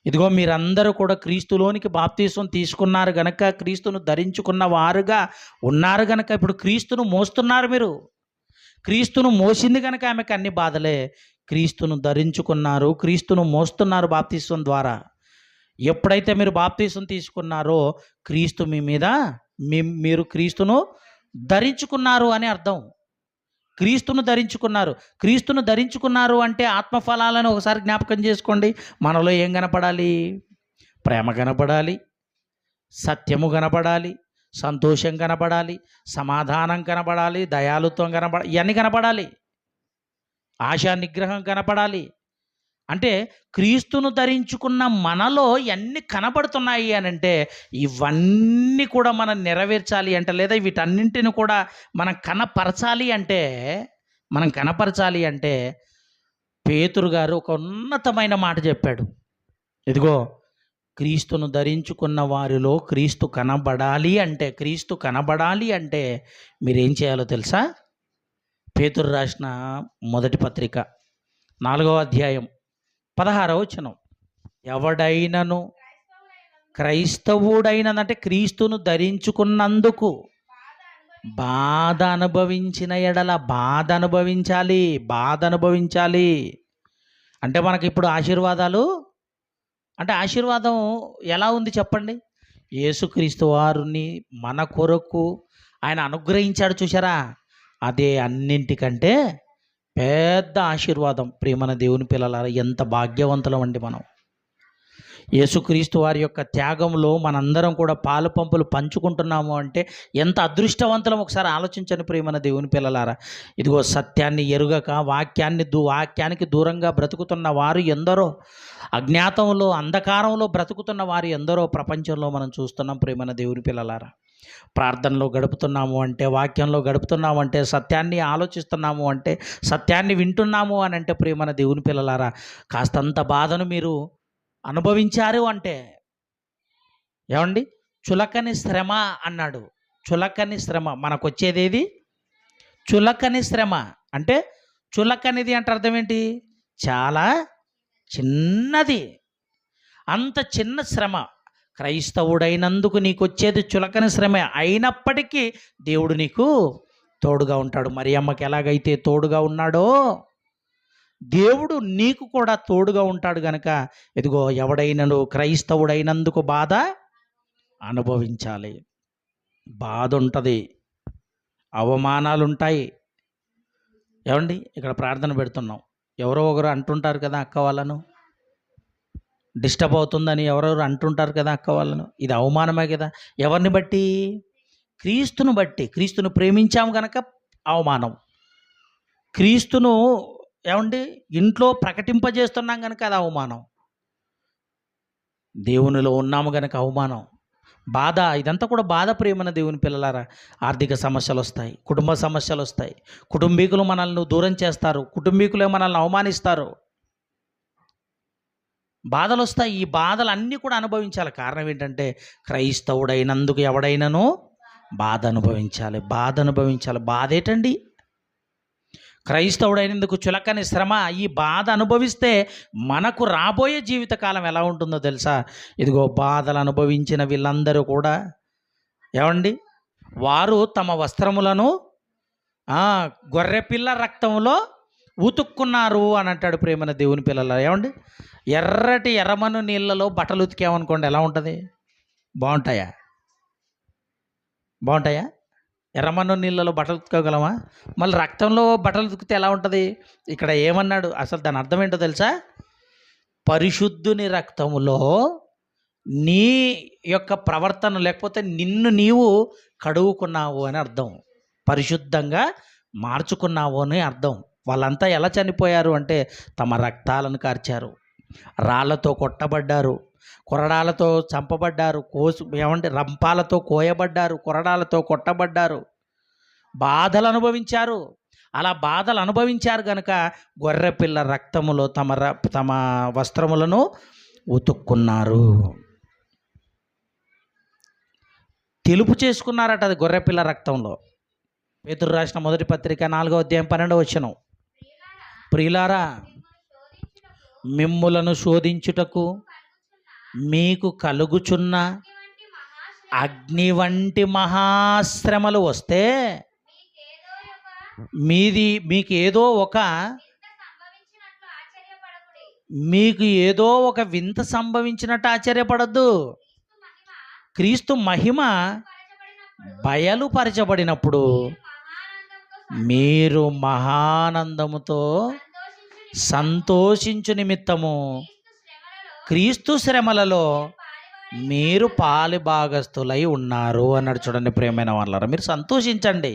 Speaker 1: ఇదిగో మీరందరూ కూడా క్రీస్తులోనికి బాప్తీసం తీసుకున్నారు గనక, క్రీస్తును ధరించుకున్న వారుగా ఉన్నారు గనక, ఇప్పుడు క్రీస్తును మోస్తున్నారు. మీరు క్రీస్తును మోసింది కనుక ఆమెకు అన్ని బాధలే. క్రీస్తును ధరించుకున్నారు, క్రీస్తును మోస్తున్నారు బాప్తీసం ద్వారా. ఎప్పుడైతే మీరు బాప్తీసం తీసుకున్నారో క్రీస్తు మీ మీద, మీరు క్రీస్తును ధరించుకున్నారు అని అర్థం. క్రీస్తును ధరించుకున్నారు. క్రీస్తును ధరించుకున్నారు అంటే ఆత్మఫలాలను ఒకసారి జ్ఞాపకం చేసుకోండి. మనలో ఏం కనపడాలి? ప్రేమ కనపడాలి, సత్యము కనపడాలి, సంతోషం కనపడాలి, సమాధానం కనపడాలి, దయాళుత్వం కనపడాలి, ఇవన్నీ కనపడాలి, ఆశా నిగ్రహం కనపడాలి. అంటే క్రీస్తును ధరించుకున్న మనలో ఎన్ని కనపడుతున్నాయి అని అంటే, ఇవన్నీ కూడా మనం నెరవేర్చాలి అంటే, లేదా వీటన్నింటిని కూడా మనం కనపరచాలి అంటే పేతురు గారు ఒక ఉన్నతమైన మాట చెప్పాడు. ఇదిగో క్రీస్తును ధరించుకున్న వారిలో క్రీస్తు కనబడాలి అంటే మీరేం చేయాలో తెలుసా? పేతురు రాసిన మొదటి పత్రిక 4వ అధ్యాయం 16వ వచనం. ఎవడైనను క్రైస్తవుడైనందంటే క్రీస్తును ధరించుకున్నందుకు బాధ అనుభవించిన ఎడల, బాధ అనుభవించాలి. అంటే మనకి ఇప్పుడు ఆశీర్వాదాలు, అంటే ఆశీర్వాదం ఎలా ఉంది చెప్పండి? యేసుక్రీస్తు వారిని మన కొరకు ఆయన అనుగ్రహించాడు, చూసారా? అదే అన్నింటికంటే పెద్ద ఆశీర్వాదం. ప్రియమైన దేవుని పిల్లలారా, ఎంత భాగ్యవంతులం అండి మనం. యేసుక్రీస్తు వారి యొక్క త్యాగంలో మనందరం కూడా పాలు పంపులు పంచుకుంటున్నాము అంటే ఎంత అదృష్టవంతులం ఒకసారి ఆలోచించండి ప్రియమైన దేవుని పిల్లలారా. ఇదిగో సత్యాన్ని ఎరుగక వాక్యానికి దూరంగా బ్రతుకుతున్న వారు ఎందరో, అజ్ఞాతంలో అంధకారంలో బ్రతుకుతున్న వారు ఎందరో ప్రపంచంలో మనం చూస్తున్నాం ప్రియమైన దేవుని పిల్లలారా. ప్రార్థనలో గడుపుతున్నాము అంటే, వాక్యంలో గడుపుతున్నాము అంటే, సత్యాన్ని ఆలోచిస్తున్నాము అంటే, సత్యాన్ని వింటున్నాము అని అంటే ప్రియమైన దేవుని పిల్లలారా, కాస్తంత బాధను మీరు అనుభవించారు అంటే, ఏమండి, చులకని శ్రమ అన్నాడు. చులకని శ్రమ మనకు వచ్చేదేది? చులకని శ్రమ. అంటే చులకనిది అంటే అర్థం ఏంటి? చాలా చిన్నది. అంత చిన్న శ్రమ. క్రైస్తవుడైనందుకు నీకు వచ్చేది చులకని శ్రమే. అయినప్పటికీ దేవుడు నీకు తోడుగా ఉంటాడు. మరియమ్మకి ఎలాగైతే తోడుగా ఉన్నాడో దేవుడు నీకు కూడా తోడుగా ఉంటాడు గనక, ఇదిగో ఎవడైనను క్రైస్తవుడైనందుకు బాధ అనుభవించాలి. బాధ ఉంటుంది, అవమానాలు ఉంటాయి. ఏమండి, ఇక్కడ ప్రార్థన పెడుతున్నాం, ఎవరో ఒకరు అంటుంటారు కదా అక్క వాళ్ళను, డిస్టర్బ్ అవుతుందని ఎవరెవరు అంటుంటారు కదా అక్క వాళ్ళను. ఇది అవమానమే కదా. ఎవరిని బట్టి? క్రీస్తును బట్టి. క్రీస్తును ప్రేమించాము కనుక అవమానం. క్రీస్తును ఏమండి ఇంట్లో ప్రకటింపజేస్తున్నాం కనుక అది అవమానం. దేవునిలో ఉన్నాము కనుక అవమానం, బాధ. ఇదంతా కూడా బాధ ప్రియమైన దేవుని పిల్లలారా. ఆర్థిక సమస్యలు వస్తాయి, కుటుంబ సమస్యలు వస్తాయి, కుటుంబీకులు మనల్ని దూరం చేస్తారు, కుటుంబీకులే మనల్ని అవమానిస్తారు, బాధలు వస్తాయి. ఈ బాధలన్నీ కూడా అనుభవించాలి. కారణం ఏంటంటే క్రైస్తవుడైనందుకు ఎవడైనానో బాధ అనుభవించాలి. బాధ ఏంటండి? క్రైస్తవుడైనందుకు చులకని శ్రమ, ఈ బాధ అనుభవిస్తే మనకు రాబోయే జీవితకాలం ఎలా ఉంటుందో తెలుసా? ఇదిగో బాధలు అనుభవించిన వీళ్ళందరూ కూడా ఏమండి, వారు తమ వస్త్రములను గొర్రెపిల్ల రక్తంలో ఉతుక్కున్నారు అని అంటాడు. ప్రేమన దేవుని పిల్లల, ఏమండి, ఎర్రమను నీళ్ళలో బట్టలు ఉతికామనుకోండి ఎలా ఉంటుంది? బాగుంటాయా? ఎర్రమన్ను నీళ్ళలో బట్టలు ఉతుకోగలమా? మళ్ళీ రక్తంలో బట్టలు ఉతికితే ఎలా ఉంటుంది? ఇక్కడ ఏమన్నాడు అసలు, దాని అర్థం ఏంటో తెలుసా? పరిశుద్ధుని రక్తములో నీ యొక్క ప్రవర్తన, లేకపోతే నిన్ను నీవు కడుగుకున్నావు అని అర్థం. పరిశుద్ధంగా మార్చుకున్నావు అని అర్థం. వాళ్ళంతా ఎలా చనిపోయారు అంటే తమ రక్తాలను కార్చారు, రాళ్లతో కొట్టబడ్డారు, కొరడాలతో చంపబడ్డారు, రంపాలతో కోయబడ్డారు, కొరడాలతో కొట్టబడ్డారు, బాధలు అనుభవించారు. అలా బాధలు అనుభవించారు కనుక గొర్రెపిల్ల రక్తములో తమ వస్త్రములను ఉతుక్కున్నారు, తెలుపు చేసుకున్నారట అది గొర్రెపిల్ల రక్తంలో. పేతురు రాసిన మొదటి పత్రిక 4వ అధ్యాయం 12వ వచనం, ప్రియులారా, మిమ్ములను శోధించుటకు మీకు కలుగుచున్న అగ్ని వంటి మహాశ్రమలు వస్తే మీకు ఏదో ఒక వింత సంభవించినట్టు ఆశ్చర్యపడద్దు. క్రీస్తు మహిమ బయలుపరచబడినప్పుడు మీరు మహానందముతో సంతోషించు నిమిత్తము క్రీస్తు శ్రమలలో మీరు పాలి భాగస్థులై ఉన్నారు అన్నాడు. చూడండి ప్రియమైన వాళ్ళారా, మీరు సంతోషించండి.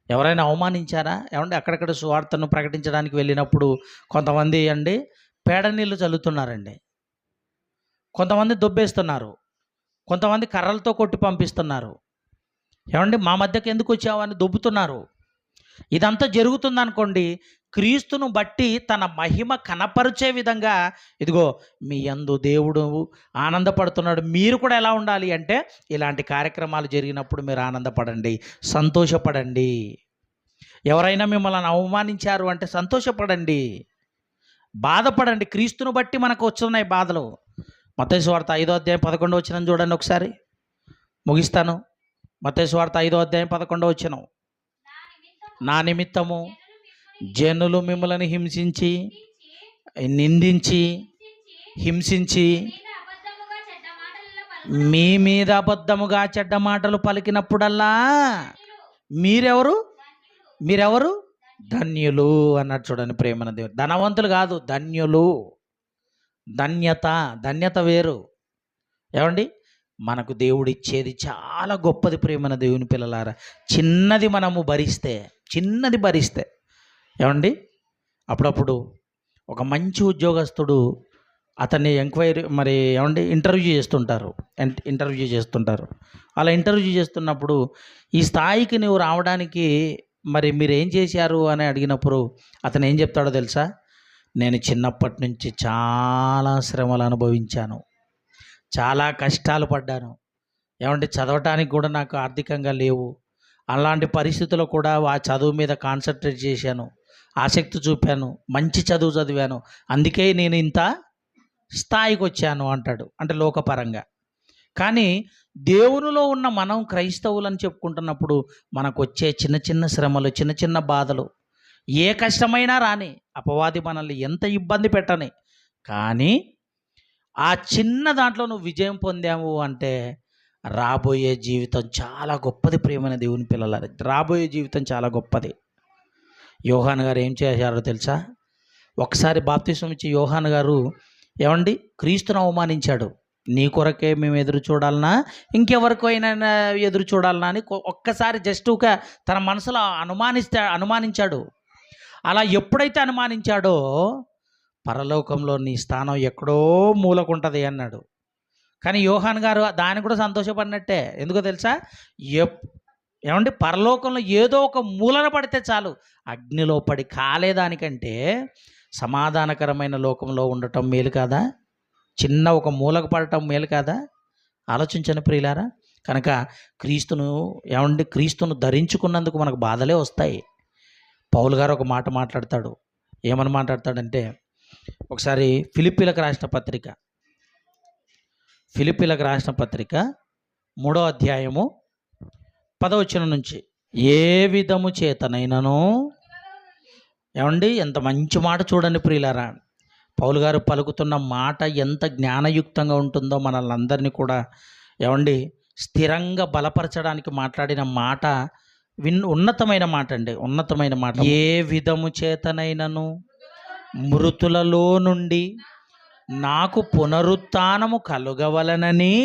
Speaker 1: ఎవరైనా అవమానించారా? ఏమండి, అక్కడక్కడ సువార్తను ప్రకటించడానికి వెళ్ళినప్పుడు కొంతమంది పేడ నీళ్ళు చల్లుతున్నారండి, కొంతమంది దొబ్బేస్తున్నారు, కొంతమంది కర్రలతో కొట్టి పంపిస్తున్నారు. ఏమండి, మా మధ్యకి ఎందుకు వచ్చావని దొబ్బుతున్నారు. ఇదంతా జరుగుతుందనుకోండి, క్రీస్తును బట్టి తన మహిమ కనపరిచే విధంగా ఇదిగో మీ యందు దేవుడు ఆనందపడుతున్నాడు. మీరు కూడా ఎలా ఉండాలి అంటే ఇలాంటి కార్యక్రమాలు జరిగినప్పుడు మీరు ఆనందపడండి, సంతోషపడండి. ఎవరైనా మిమ్మల్ని అవమానించారు అంటే సంతోషపడండి, బాధపడండి. క్రీస్తును బట్టి మనకు వస్తున్నాయి బాధలు. మత్తయి సువార్త 5వ అధ్యాయం 11వ వచనం చూడండి ఒకసారి, ముగిస్తాను. మత్తయి సువార్త 5వ అధ్యాయం 11వ వచనం, నా నిమిత్తము జనులు మిమ్మల్ని హింసించి మీ మీద అబద్ధముగా చెడ్డ మాటలు పలికినప్పుడల్లా మీరెవరు ధన్యులు అన్నాడు. చూడండి ప్రేమన దేవుడు, ధనవంతులు కాదు, ధన్యులు. ధన్యత వేరు. ఏమండి, మనకు దేవుడు ఇచ్చేది చాలా గొప్పది ప్రేమన దేవుని పిల్లలారా. చిన్నది భరిస్తే ఏమండి, అప్పుడప్పుడు ఒక మంచి ఉద్యోగస్తుడు అతన్ని ఇంటర్వ్యూ చేస్తుంటారు. అలా ఇంటర్వ్యూ చేస్తున్నప్పుడు ఈ స్థాయికి నువ్వు రావడానికి మీరు ఏం చేశారు అని అడిగినప్పుడు అతను ఏం చెప్తాడో తెలుసా? నేను చిన్నప్పటి నుంచి చాలా శ్రమలు అనుభవించాను, చాలా కష్టాలు పడ్డాను. ఏమంటే చదవటానికి కూడా నాకు ఆర్థికంగా లేవు. అలాంటి పరిస్థితుల్లో కూడా ఆ చదువు మీద కాన్సన్ట్రేట్ చేశాను, ఆసక్తి చూపాను, మంచి చదువు చదివాను, అందుకే నేను ఇంత స్థాయికి వచ్చాను అంటాడు. అంటే లోకపరంగా. కానీ దేవునిలో ఉన్న మనం క్రైస్తవులని చెప్పుకుంటున్నప్పుడు మనకు వచ్చే చిన్న చిన్న శ్రమలు, చిన్న చిన్న బాధలు, ఏ కష్టమైనా రాని, అపవాది మనల్ని ఎంత ఇబ్బంది పెట్టని, కానీ ఆ చిన్న దాంట్లో నువ్వు విజయం పొందావు అంటే రాబోయే జీవితం చాలా గొప్పది ప్రియమైన దేవుని పిల్లల. రాబోయే జీవితం చాలా గొప్పది. యోహాను గారు ఏం చేశారో తెలుసా? ఒకసారి బాప్తిసం ఇచ్చి యోహాను గారు ఏమండి క్రీస్తును అవమానించాడు. నీ కొరకే మేము ఎదురు చూడాలనా, ఇంకెవరికైనా ఎదురు చూడాలనా అని ఒక్కసారి జస్ట్ తన మనసులో అనుమానించాడు. అలా ఎప్పుడైతే అనుమానించాడో పరలోకంలో నీ స్థానం ఎక్కడో మూలకుంటుంది అన్నాడు. కానీ యోహాను గారు దాన్ని కూడా సంతోషపడినట్టే. ఎందుకో తెలుసా? ఏమండి, పరలోకంలో ఏదో ఒక మూలన పడితే చాలు, అగ్నిలో పడి కాలేదానికంటే సమాధానకరమైన లోకంలో ఉండటం మేలు కాదా? చిన్న ఒక మూలకు పడటం మేలు కాదా? ఆలోచించండి ప్రియులారా. కనుక క్రీస్తును ధరించుకున్నందుకు మనకు బాధలే వస్తాయి. పౌలు గారు ఒక మాట మాట్లాడతాడు. ఏమని మాట్లాడతాడంటే, ఒకసారి ఫిలిప్పీలకు రాసిన పత్రిక 3వ అధ్యాయము 10వ వచనం నుంచి, ఏ విధము చేతనైనను, ఏమండి ఎంత మంచి మాట చూడండి ప్రియులారా. పౌలు గారు పలుకుతున్న మాట ఎంత జ్ఞానయుక్తంగా ఉంటుందో మనల్ని అందరినీ కూడా ఏమండి స్థిరంగా బలపరచడానికి మాట్లాడిన మాట ఉన్నతమైన మాట అండి, ఉన్నతమైన మాట. ఏ విధము చేతనైనను మృతులలో నుండి నాకు పునరుత్థానము కలుగవలనని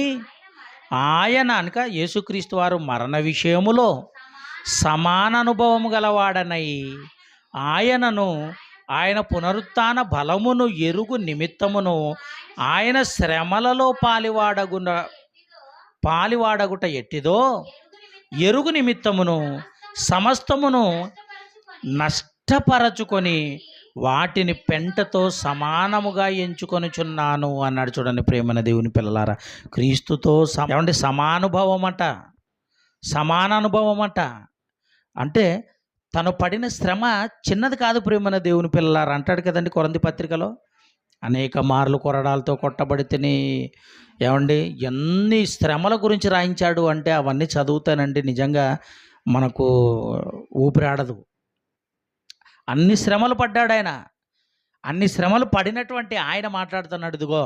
Speaker 1: ఆయన అనక యేసుక్రీస్తు వారు మరణ విషయములో సమాన అనుభవము గలవాడనై ఆయనను ఆయన పునరుత్థాన బలమును ఎరుగు నిమిత్తమును ఆయన శ్రమలలో పాలివాడగుట ఎట్టిదో ఎరుగు నిమిత్తమును సమస్తమును నష్టపరచుకొని వాటిని పెంటతో సమానముగా ఎంచుకొనుచున్నాను అన్నాడు. చూడండి ప్రేమన దేవుని పిల్లలారా, క్రీస్తుతో ఏమంటే సమానానుభవం అట. అంటే తను పడిన శ్రమ చిన్నది కాదు ప్రేమన దేవుని పిల్లలారా అంటాడు కదండి కొరింథీ పత్రికలో. అనేక మార్లు కొరడాలతో కొట్టబడితేనే ఏమండి ఎన్ని శ్రమల గురించి రాయించాడు అంటే అవన్నీ చదువుతానండి నిజంగా మనకు ఊపిరాడదు. అన్ని శ్రమలు పడ్డాడు ఆయన. అన్ని శ్రమలు పడినటువంటి ఆయన మాట్లాడుతున్నాడు, ఇదిగో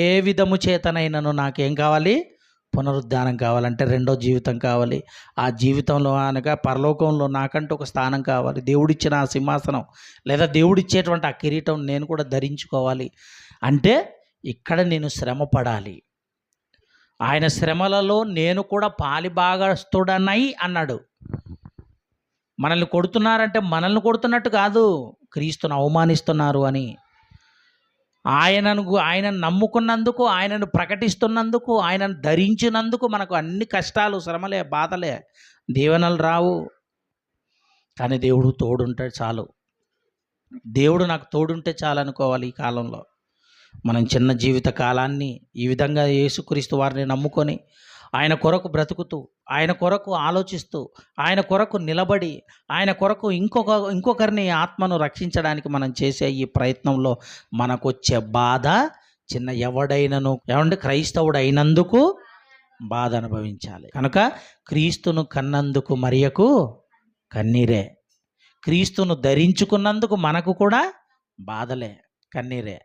Speaker 1: ఏ విధము చేతనైనను నాకేం కావాలి, పునరుద్ధానం కావాలంటే రెండో జీవితం కావాలి. ఆ జీవితంలో అనగా పరలోకంలో నాకంటూ ఒక స్థానం కావాలి. దేవుడిచ్చిన ఆ సింహాసనం లేదా దేవుడిచ్చేటువంటి ఆ కిరీటం నేను కూడా ధరించుకోవాలి. అంటే ఇక్కడ నేను శ్రమ పడాలి. ఆయన శ్రమలలో నేను కూడా పాలిభాగస్తుడనై అన్నాడు. మనల్ని కొడుతున్నారంటే మనల్ని కొడుతున్నట్టు కాదు, క్రీస్తును అవమానిస్తున్నారు అని. ఆయనను నమ్ముకున్నందుకు, ఆయనను ప్రకటిస్తున్నందుకు, ఆయనను ధరించినందుకు మనకు అన్ని కష్టాలు, శ్రమలే, బాధలే, దీవెనలు రావు. కానీ దేవుడు తోడుంటే చాలు. దేవుడు నాకు తోడుంటే చాలు అనుకోవాలి. ఈ కాలంలో మనం చిన్న జీవిత కాలాన్ని ఈ విధంగా యేసుక్రీస్తు వారిని నమ్ముకొని ఆయన కొరకు బ్రతుకుతూ, ఆయన కొరకు ఆలోచిస్తూ, ఆయన కొరకు నిలబడి, ఆయన కొరకు ఇంకొకరిని ఆత్మను రక్షించడానికి మనం చేసే ఈ ప్రయత్నంలో మనకు వచ్చే బాధ చిన్న ఎవడైనను ఏమంటే క్రైస్తవుడు అయినందుకు బాధ అనుభవించాలి. కనుక క్రీస్తును కన్నందుకు మరియకు కన్నీరే, క్రీస్తును ధరించుకున్నందుకు మనకు కూడా బాధలే, కన్నీరే.